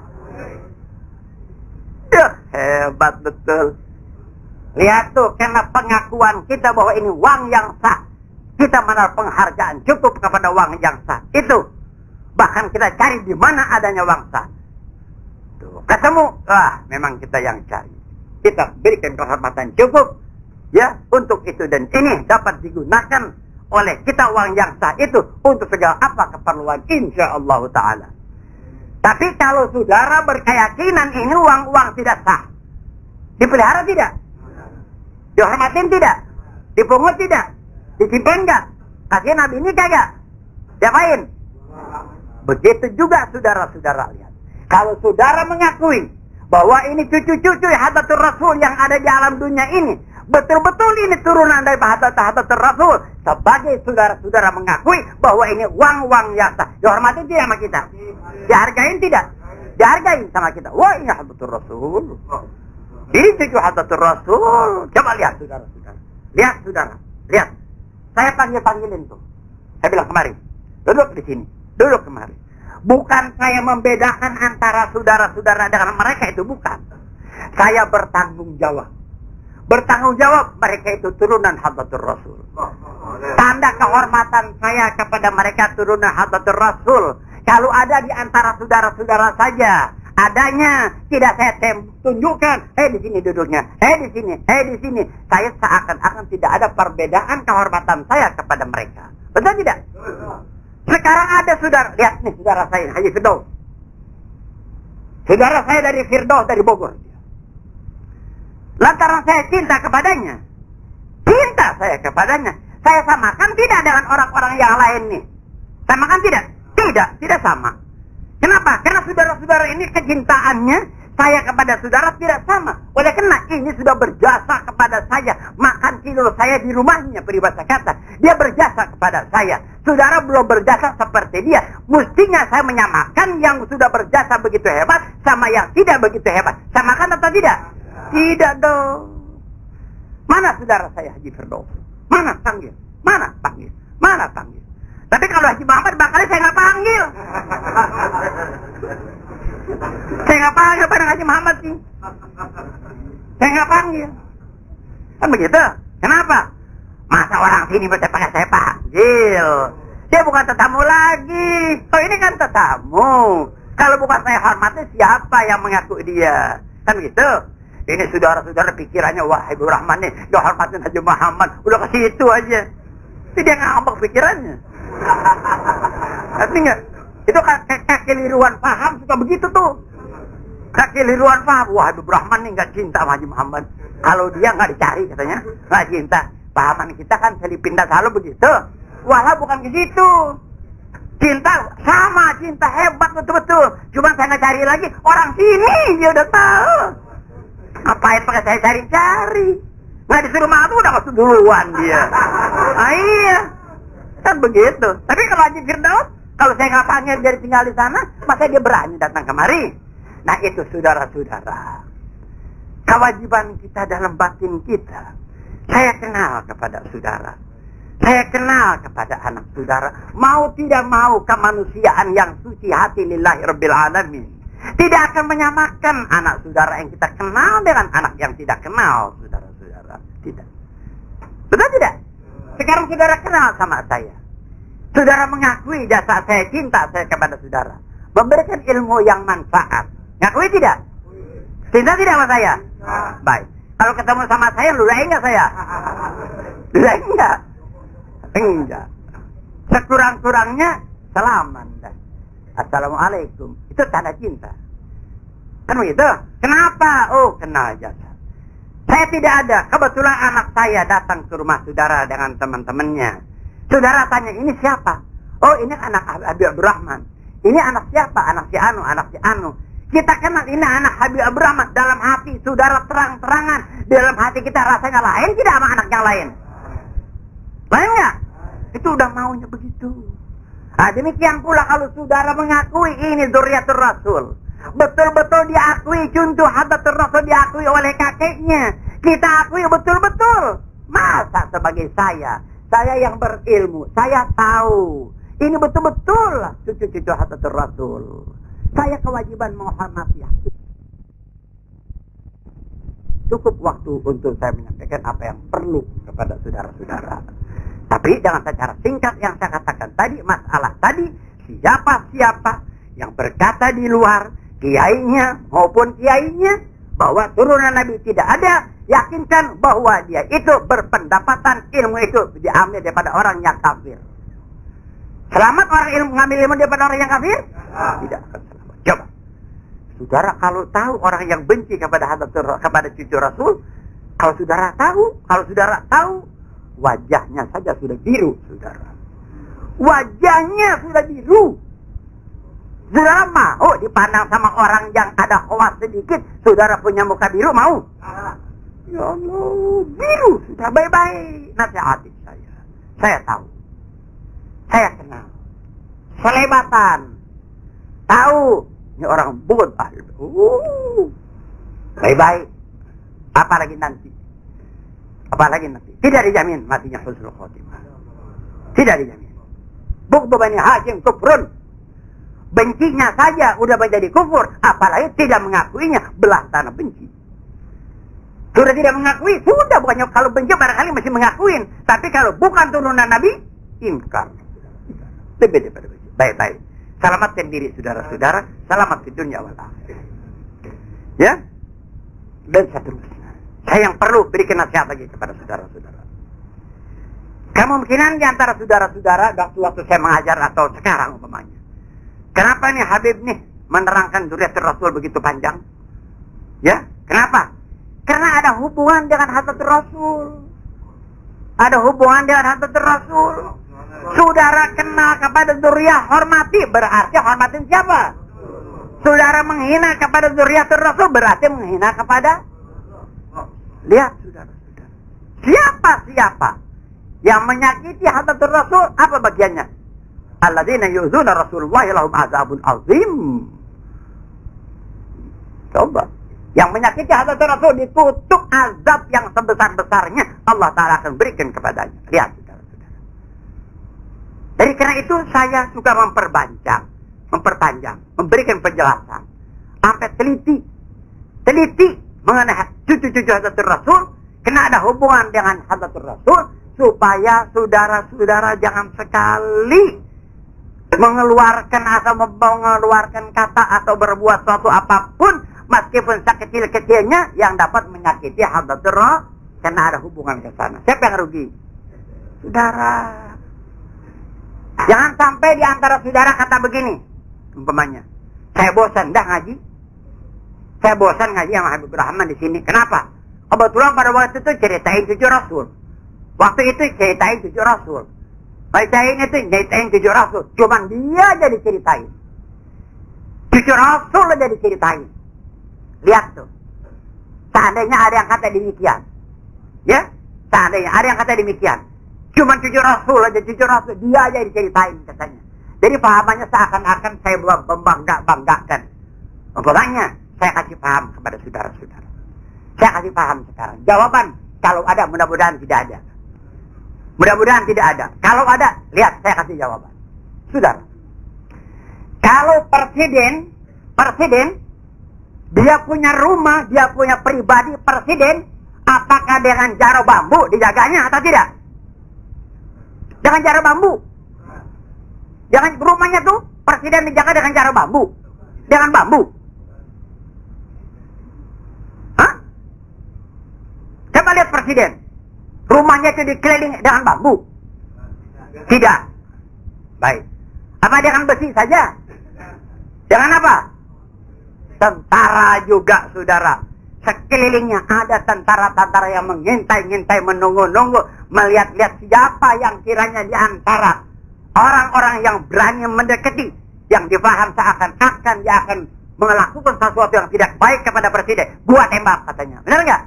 Hebat betul. Lihat tuh, karena pengakuan kita bahwa ini uang yang sah, kita menaruh penghargaan cukup kepada uang yang sah. Itu bahkan kita cari di mana adanya uang sah. Tuh, ketemu, memang kita yang cari. Kita berikan kehormatan cukup, ya, untuk itu, dan ini dapat digunakan oleh kita uang yang sah itu untuk segala apa keperluan, insyaallah taala. Tapi kalau saudara berkeyakinan ini uang tidak sah, dipelihara tidak? Dihormatin tidak? Dipungut tidak? Disimpan enggak? Kasih Nabi ini kagak? Diapain? Begitu juga saudara-saudara lihat. Kalau saudara mengakui bahwa ini cucu-cucu Hadratur Rasul yang ada di alam dunia ini, betul-betul ini turunan dari Hadratur Rasul, sebagai saudara-saudara mengakui bahwa ini uang yang sah, dihormatin tidak sama kita? Dihargain tidak? Dihargain sama kita. Wah, ini Hadratur Rasul. Ini cucu Hadratur Rasul. Coba lihat saudara-saudara. Lihat saudara. Lihat. Saya panggilin tuh. Saya bilang kemari. Duduk di sini. Duduk kemari. Bukan saya membedakan antara saudara-saudara dengan mereka, itu bukan. Saya bertanggung jawab. Bertanggung jawab mereka itu turunan Hadratur Rasul. Tanda kehormatan saya kepada mereka turunan Hadratur Rasul. Kalau ada di antara saudara-saudara saja, adanya tidak saya tunjukkan, di sini duduknya, di sini, saya seakan-akan tidak ada perbedaan kehormatan saya kepada mereka. Betul tidak? Sekarang ada saudara, lihat nih saudara saya, Haji Firdaus. Saudara saya dari Firdaus, dari Bogor. Lantaran saya cinta kepadanya, saya samakan tidak dengan orang-orang yang lain nih. Samakan tidak? Tidak sama. Kenapa? Karena saudara-saudara ini kecintaannya saya kepada saudara tidak sama. Oleh karena ini sudah berjasa kepada saya, makan tidur saya di rumahnya, peribahasa kata. Dia berjasa kepada saya. Saudara belum berjasa seperti dia. Mestinya saya menyamakan yang sudah berjasa begitu hebat sama yang tidak begitu hebat. Samakan atau tidak? Tidak dong. Mana saudara saya Haji Firdaus? Mana panggil? Tapi kalau Haji Muhammad bakal saya nggak panggil. Saya nggak panggil pada Haji Muhammad sih. Saya nggak panggil. Kan begitu? Kenapa? Masa orang sini bisa pakai saya panggil? Dia bukan tetamu lagi. Oh, ini kan tetamu. Kalau bukan saya hormati, siapa yang mengaku dia? Kan gitu? Ini saudara-saudara pikirannya, wah Habibur Rahman nih, dia hormatin Haji Muhammad. Udah ke situ aja. Tapi dia ngambek pikirannya. Ngerti nggak? Itu kekeliruan paham suka begitu tuh. Kekeliruan paham. Wah, Habibur Rahman nih nggak cinta sama Haji Muhammad. Kalau dia nggak dicari katanya, nggak cinta. Pahaman kita kan selipindah selalu begitu. Walah bukan ke situ. Cinta sama, cinta hebat betul-betul. Cuma saya nggak cari lagi. Orang sini dia udah tahu. Ngapain pakai saya cari-cari? Nggak disuruh maaf udah masuk duluan dia. Iya. Kan begitu. Tapi kalau Haji Firdaus, kalau saya nggak panggil dia tinggal di sana, maka dia berani datang kemari. Nah itu saudara-saudara, kewajiban kita dalam batin kita. Saya kenal kepada saudara. Saya kenal kepada anak saudara. Mau tidak mau kemanusiaan yang suci hati lillahi rabbil alamin. Tidak akan menyamakan anak saudara yang kita kenal dengan anak yang tidak kenal saudara-saudara. Tidak. Betul tidak? Sekarang saudara kenal sama saya. Saudara mengakui jasa saya, cinta saya kepada saudara. Memberikan ilmu yang manfaat. Ngakui tidak? Cinta tidak sama saya? Baik. Kalau ketemu sama saya, ludahin nggak saya? Ludahin nggak? Enggak. Sekurang-kurangnya salaman dah. Assalamualaikum. Itu tanda cinta. Kan begitu? Kenapa? Oh, kenal jasa. Saya tidak ada. Kebetulan anak saya datang ke rumah saudara dengan teman-temannya. Saudara tanya, ini siapa? Oh, ini anak Habib Abdurrahman. Ini anak siapa? Anak si Anu, anak si Anu. Kita kenal ini anak Habib Abdurrahman. Dalam hati saudara terang-terangan. Dalam hati kita rasanya lain tidak sama anak yang lain. Lain nggak? Itu udah maunya begitu. Nah, demikian pula kalau saudara mengakui ini dzurriyyatur Rasul. Betul-betul diakui, contoh hadratur Rasul diakui oleh kakeknya. Kita akui betul-betul. Masa sebagai saya yang berilmu, saya tahu ini betul-betul cucu-cucu hadratur Rasul. Saya kewajiban menghormati. Cukup waktu untuk saya menyampaikan apa yang perlu kepada saudara-saudara. Tapi dengan secara singkat yang saya katakan tadi, masalah tadi, siapa-siapa yang berkata di luar, kiainya maupun kiainya, bahwa turunan Nabi tidak ada, yakinkan bahwa dia itu berpendapatan ilmu itu diambil daripada orang yang kafir. Selamat orang ilmu mengambil ilmu daripada orang yang kafir? Tidak akan selamat. Coba. Saudara kalau tahu orang yang benci kepada cucu Rasul, kalau saudara tahu, wajahnya saja sudah biru, saudara. Wajahnya sudah biru. Saudara mau dipandang sama orang yang ada khawas sedikit, saudara punya muka biru mau? Ya Allah, biru sudah baik-baik. Nasihati saya. Saya tahu. Saya kenal. Selebatan. Tahu. Ini orang bukan ahli. Baik-baik. Apalagi nanti. Tidak dijamin matinya husnul khotimah. Tidak dijamin. Bughdu Bani Hashim kufrun. Bencinya saja udah menjadi kufur, apalagi tidak mengakuinya, belah tanah benci. Sudah tidak mengakui, sudah bukannya kalau benci barangkali masih mengakuin, tapi kalau bukan turunan Nabi, ingkar. Lebih daripada benci. Baik-baik. Selamatkan diri saudara-saudara, selamat di dunia wal akhirah. Ya? Dan seterusnya. Saya yang perlu berikan nasihat lagi kepada saudara-saudara. Kemungkinan di antara saudara-saudara waktu saya mengajar atau sekarang umpamanya. Kenapa nih Habib nih menerangkan dzurriyyatur Rasul begitu panjang? Ya, kenapa? Karena ada hubungan dengan hadratur Rasul. Ada hubungan dengan hadratur Rasul. Saudara kenal kepada dzurriyyah, hormati, berarti hormatin siapa? Saudara menghina kepada dzurriyyatur Rasul, berarti menghina kepada. Lihat saudara-saudara. Siapa yang menyakiti hadratur Rasul, apa bagiannya? Alladzina yu'dzuna Rasulullah lahum azabun azim. Coba. Yang menyakiti hadratur Rasul dikutuk azab yang sebesar-besarnya Allah Ta'ala akan berikan kepadanya. Lihat saudara-saudara. Dari karena itu saya suka memperpanjang, memberikan penjelasan. Sampai teliti mengenai cucu-cucu hadratur Rasul, kena ada hubungan dengan hadratur Rasul, supaya saudara-saudara jangan sekali mengeluarkan kata atau berbuat suatu apapun meskipun sekecil-kecilnya yang dapat menyakiti hadratur Rasul, karena ada hubungan ke sana. Siapa yang rugi? Saudara. Jangan sampai di antara saudara kata begini, umpamanya, saya bosan dah ngaji. Saya bosan ngaji sama Habib Rahman di sini. Kenapa? Kebetulan pada waktu itu ceritain cucu Rasul. Waktu itu ceritain cucu Rasul. Bacain itu nyaitain cucu Rasul. Cuman dia aja diceritain. Cucu Rasul aja diceritain. Lihat tuh. Seandainya ada yang kata demikian. Ya? Seandainya ada yang kata demikian. Cuman cucu Rasul aja, cucu Rasul. Dia aja diceritain katanya. Jadi pahamannya seakan-akan saya banggakan. Makanya saya kasih paham kepada saudara-saudara. Saya kasih paham sekarang. Jawaban kalau ada, mudah-mudahan tidak ada. Mudah-mudahan tidak ada. Kalau ada, lihat saya kasih jawaban. Saudara, kalau presiden, dia punya rumah, dia punya pribadi presiden, apakah dengan jaro bambu dijaganya atau tidak? Dengan jaro bambu. Jangan rumahnya tuh presiden dijaga dengan jaro bambu, dengan bambu. Hah? Coba lihat presiden. Rumahnya itu dikelilingi dengan bambu? Tidak. Baik. Apa dengan besi saja? Dengan apa? Tentara juga, saudara. Sekelilingnya ada tentara-tentara yang mengintai-ngintai, menunggu-nunggu, melihat-lihat siapa yang kiranya di antara orang-orang yang berani mendekati, yang difaham seakan-akan dia akan melakukan sesuatu yang tidak baik kepada presiden. Gua tembak, katanya. Benar nggak?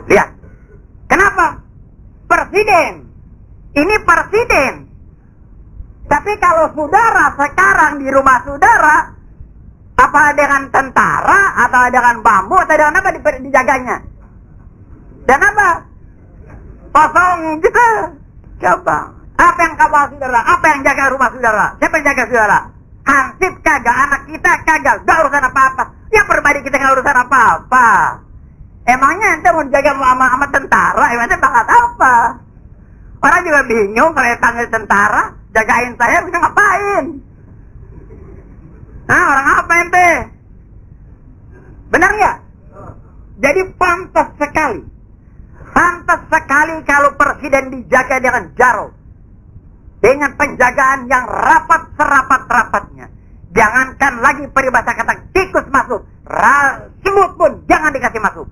Lihat. Kenapa? Presiden. Ini presiden. Tapi kalau saudara sekarang di rumah saudara, apa dengan tentara, atau dengan bambu, atau dengan apa dijaganya? Dan apa? Kosong gitu. Coba. Apa yang kamu saudara? Apa yang jaga rumah saudara? Siapa yang jaga saudara? Hansip kagak, anak kita kagak, gak urusan apa-apa. Ya pribadi kita gak urusan apa-apa. Emangnya ente mau jaga sama tentara, emangnya bakat apa? Orang juga bingung kalau panggil tentara, jagain saya bisa ngapain? Nah, orang apa ente? Benar ya? Jadi pantas sekali. Pantas sekali kalau presiden dijaga dengan jarod. Dengan penjagaan yang rapat serapat-rapatnya. Jangankan lagi peribahasa kata tikus masuk, semut pun jangan dikasih masuk.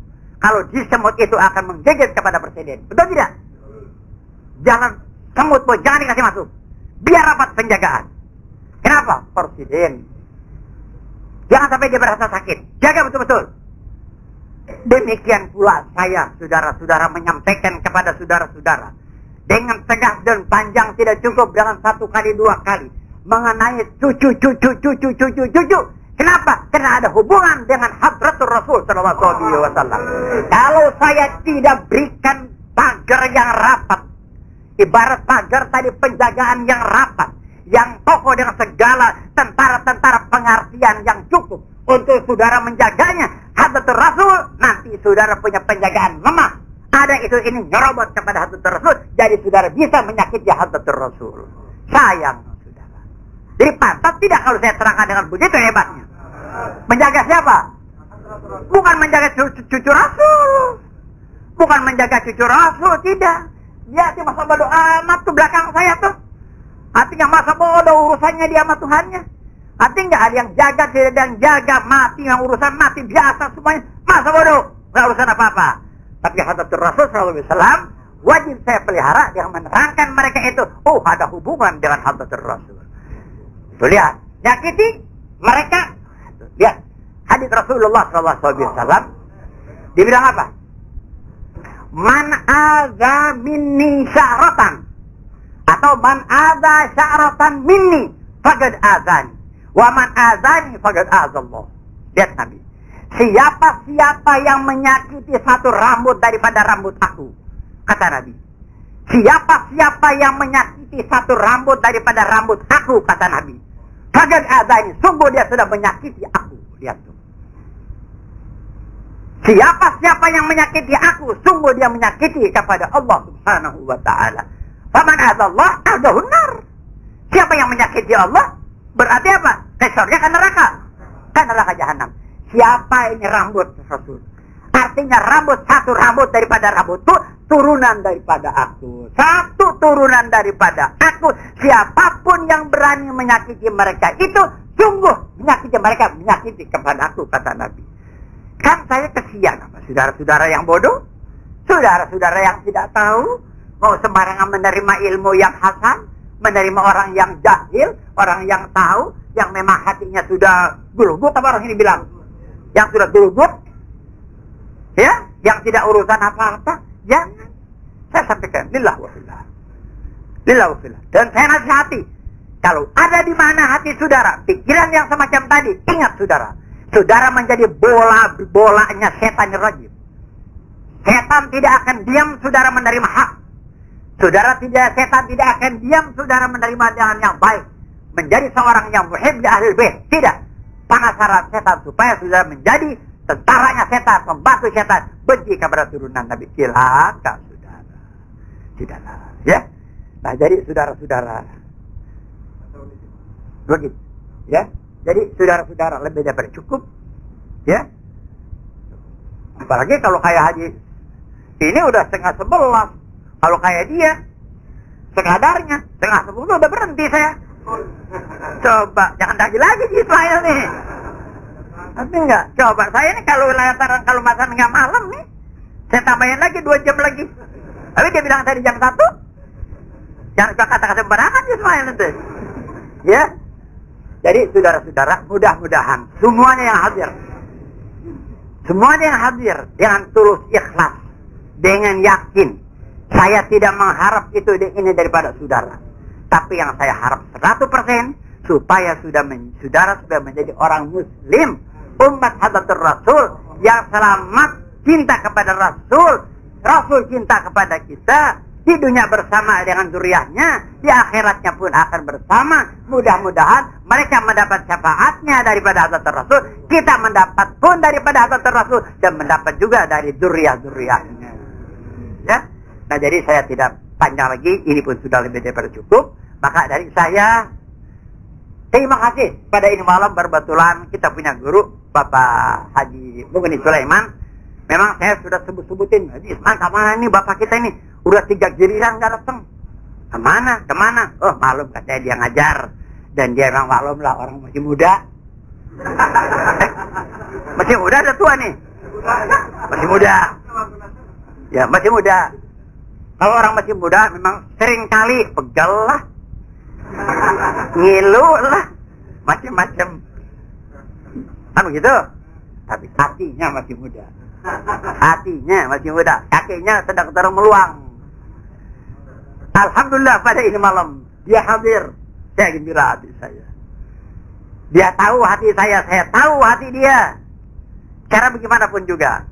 Kalau di semut itu akan menggigit kepada presiden. Betul tidak? Jangan, semut pun jangan dikasih masuk. Biar rapat penjagaan. Kenapa? Presiden. Jangan sampai dia berasa sakit. Jaga betul-betul. Demikian pula saya, saudara-saudara, menyampaikan kepada saudara-saudara. Dengan tegas dan panjang, tidak cukup dengan 1 kali 2 kali. Mengenai cucu. Kenapa? Karena ada hubungan dengan hadratul Rasul sallallahu alaihi wasallam. Kalau saya tidak berikan pagar yang rapat, ibarat pagar tadi penjagaan yang rapat, yang kokoh dengan segala tentara-tentara pengertian yang cukup untuk saudara menjaganya, hadratul Rasul, nanti saudara punya penjagaan lemah. Ada itu ini nyerobot kepada hadratul Rasul, jadi saudara bisa menyakiti hadratul Rasul. Sayang saudara. Jadi pantas tidak kalau saya terangkan dengan begitu hebatnya. Menjaga siapa? Bukan menjaga cucu Rasul. Bukan menjaga cucu Rasul, tidak. Dia masa bodoh amat tuh belakang saya tuh. Artinya masa bodoh urusannya dia sama Tuhannya. Artinya nggak ada yang jaga, tidak ada yang jaga, mati yang urusan mati biasa semuanya. Masa bodoh, nggak urusan apa-apa. Tapi hadratul Rasul sallallahu alaihi wasallam wajib saya pelihara yang menerangkan mereka itu. Oh, ada hubungan dengan hadratul Rasul. Tuh lihat, nyakiti mereka. Lihat, hadits Rasulullah sallallahu alaihi wasallam dibilang apa? Man adza minni sya'ratan, atau man adza sya'ratan minni faqad azani, wa man azani faqad azallah. Lihat Nabi, siapa yang menyakiti satu rambut daripada rambut aku, kata Nabi, siapa yang menyakiti satu rambut daripada rambut aku, kata Nabi, faqad azani, sungguh dia sudah menyakiti aku. Lihat tuh, siapa yang menyakiti aku, sungguh dia menyakiti kepada Allah subhanahu wa ta'ala. Faman adallah adahun nar. Siapa yang menyakiti Allah, berarti apa? Ke surga kan neraka. Kan neraka jahanam. Siapa ini rambut Rasul? Artinya satu rambut daripada rambutku, turunan daripada aku. Satu turunan daripada aku. Siapapun yang berani menyakiti mereka itu, sungguh menyakiti mereka, menyakiti kepada aku, kata Nabi. Kan saya kesian sama saudara-saudara yang bodoh, saudara-saudara yang tidak tahu, mau sembarangan menerima ilmu yang hasan, menerima orang yang jahil, orang yang tahu, yang memang hatinya sudah gulugut, apa orang ini bilang? Yang sudah gulugut, ya, yang tidak urusan apa-apa, jangan. Saya sampaikan, lillah wa fillah. Lillah wa fillah. Dan saya nasihati, kalau ada di mana hati saudara, pikiran yang semacam tadi, ingat saudara, saudara menjadi bolanya setan rajim. Setan tidak akan diam saudara menerima hak. Setan tidak akan diam saudara menerima dengan yang baik. Menjadi seorang yang muhib di ahlul bait. Tidak. Panasaran setan supaya saudara menjadi tentaranya setan, membantu setan, benci kepada turunan Nabi. Cilaka saudara. Tidaklah. Ya. Nah, jadi saudara-saudara, begitu. Ya. Jadi saudara-saudara lebih daripada cukup, ya. Apalagi kalau kayak Haji Ini udah 10:30. Kalau kayak dia, sekadarnya 9:30 udah berhenti saya. Coba, jangan lagi di Ismail nih. Tapi enggak, coba saya nih kalau masa nggak malam nih, saya tambahin lagi 2 jam lagi. Tapi dia bilang tadi jam 1. Jangan kata-kata sembarangan Ismail itu. Ya. Jadi saudara-saudara, mudah-mudahan semuanya yang hadir dengan tulus ikhlas, dengan yakin. Saya tidak mengharap itu ini daripada saudara. Tapi yang saya harap 100% supaya saudara sudah menjadi orang muslim, umat Hadratur Rasul yang selamat, cinta kepada Rasul, Rasul cinta kepada kita, di dunia bersama dengan zuriatnya, di akhiratnya pun akan bersama. Mudah-mudahan mereka mendapat syafaatnya daripada Hadratur Rasul, kita mendapat pun daripada Hadratur Rasul, dan mendapat juga dari zuriat-zuriatnya. Ya. Nah, jadi saya tidak panjang lagi, ini pun sudah lebih daripada cukup. Maka dari saya, terima kasih pada ini malam berbetulan kita punya guru Bapak Haji Mugni Sulaiman. Memang saya sudah sebut-sebutin, Haji Isman kemana nih Bapak kita ini? Udah 3 giliran nggak datang. Kemana? Oh malum katanya dia ngajar. Dan dia memang maklum lah orang masih muda. Masih muda ada tua nih? Masih muda. Ya masih muda. Kalau orang masih muda memang sering kali pegal lah, ngilu lah, macam-macam. Kan begitu? Tapi hatinya masih muda. Kakinya sedang meluang. Alhamdulillah pada ini malam dia hadir. Saya gembira hati saya. Dia tahu hati saya tahu hati dia. Cara bagaimanapun juga.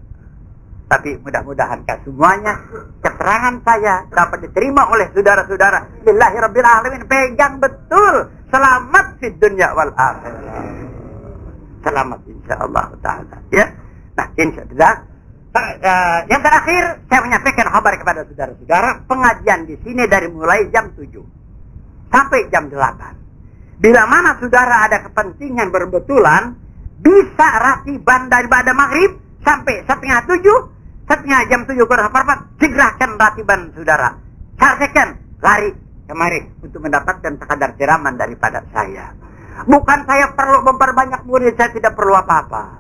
Tapi mudah-mudahan semuanya keterangan saya dapat diterima oleh saudara-saudara. Lillahi Rabbil Alamin. Pegang betul. Selamat di dunia wal akhirah. Selamat insyaallah ta'ala. Ya. Nah insyaallah. Yang terakhir saya menyampaikan kabar kepada saudara-saudara. Pengajian di sini dari mulai jam 7 sampai jam 8. Bila mana saudara ada kepentingan berbetulan, bisa ratiban daripada maghrib sampai 6:30. Setengah jam 7 kurang seperempat, segerakan ratiban saudara. Selesaikan, lari kemari untuk mendapatkan sekadar siraman daripada saya. Bukan saya perlu memperbanyak murid, saya tidak perlu apa-apa.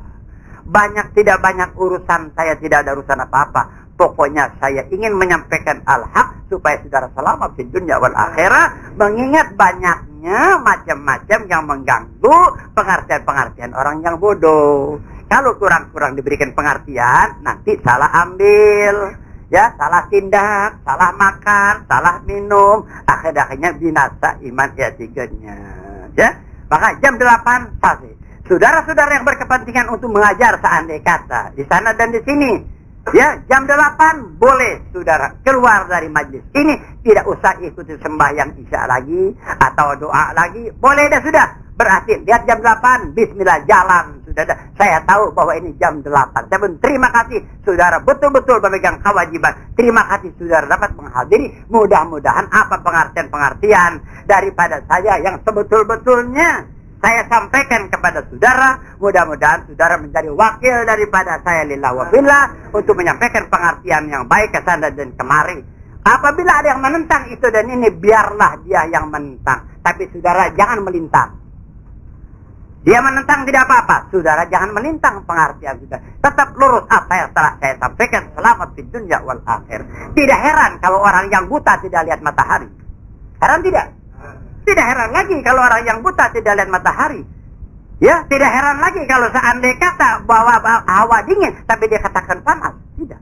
Tidak banyak urusan, saya tidak ada urusan apa-apa. Pokoknya saya ingin menyampaikan al-haq supaya saudara selamat di dunia wal akhirah. Mengingat banyaknya macam-macam yang mengganggu pengertian-pengertian orang yang bodoh. Kalau kurang-kurang diberikan pengertian, nanti salah ambil, ya, salah tindak, salah makan, salah minum, akhir-akhirnya binasa iman etikanya. Ya, maka jam 8 selesai. Saudara-saudara yang berkepentingan untuk mengajar seandai kata di sana dan di sini, ya, jam 8 boleh saudara keluar dari majlis ini, tidak usah ikuti sembahyang isya lagi atau doa lagi, boleh dah sudah. Berarti lihat jam 8, bismillah jalan. Sudah ada. Saya tahu bahwa ini jam 8. Saya pun terima kasih saudara betul-betul memegang kewajiban. Terima kasih saudara dapat menghadiri. Mudah-mudahan apa pengertian-pengertian daripada saya yang sebetul-betulnya saya sampaikan kepada saudara. Mudah-mudahan saudara menjadi wakil daripada saya lillah wa billah untuk menyampaikan pengertian yang baik ke sana dan kemari. Apabila ada yang menentang itu dan ini, biarlah dia yang menentang. Tapi saudara jangan melintang. Dia menentang tidak apa-apa. Saudara jangan melintang pengertian saudara. Tetap lurus apa yang telah saya sampaikan. Selamat di dunia wal akhir. Tidak heran kalau orang yang buta tidak lihat matahari. Heran tidak? Tidak heran lagi kalau orang yang buta tidak lihat matahari. Ya, tidak heran lagi kalau seandainya kata bahwa hawa dingin tapi dia katakan panas. Tidak.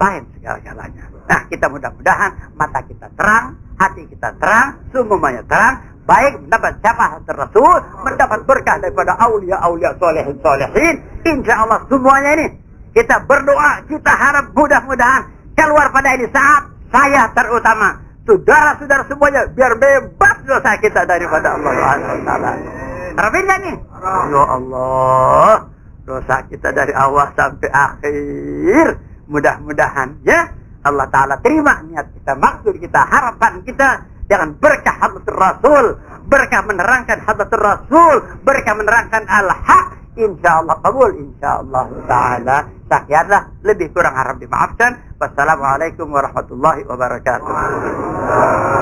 Lain segala-galanya. Nah, kita mudah-mudahan mata kita terang, hati kita terang, semuanya terang. Baik mendapat syafaat Rasul, mendapat berkah daripada aulia-aulia solehin. Insya Allah semuanya ini kita berdoa, kita harap mudah-mudahan keluar pada ini saat saya terutama, saudara-saudara semuanya biar bebas dosa kita daripada Allah Taala. Harapin gak nih? Ya Allah, dosa kita dari awal sampai akhir. Mudah-mudahan ya Allah Taala terima niat kita, maksud kita, harapan kita. Jangan berkah Hadratur Rasul, berkah menerangkan Hadratur Rasul, berkah menerangkan al-haq insyaallah qabul insyaallah taala. Sekianlah, lebih kurang harap dimaafkan. Wassalamualaikum warahmatullahi wabarakatuh.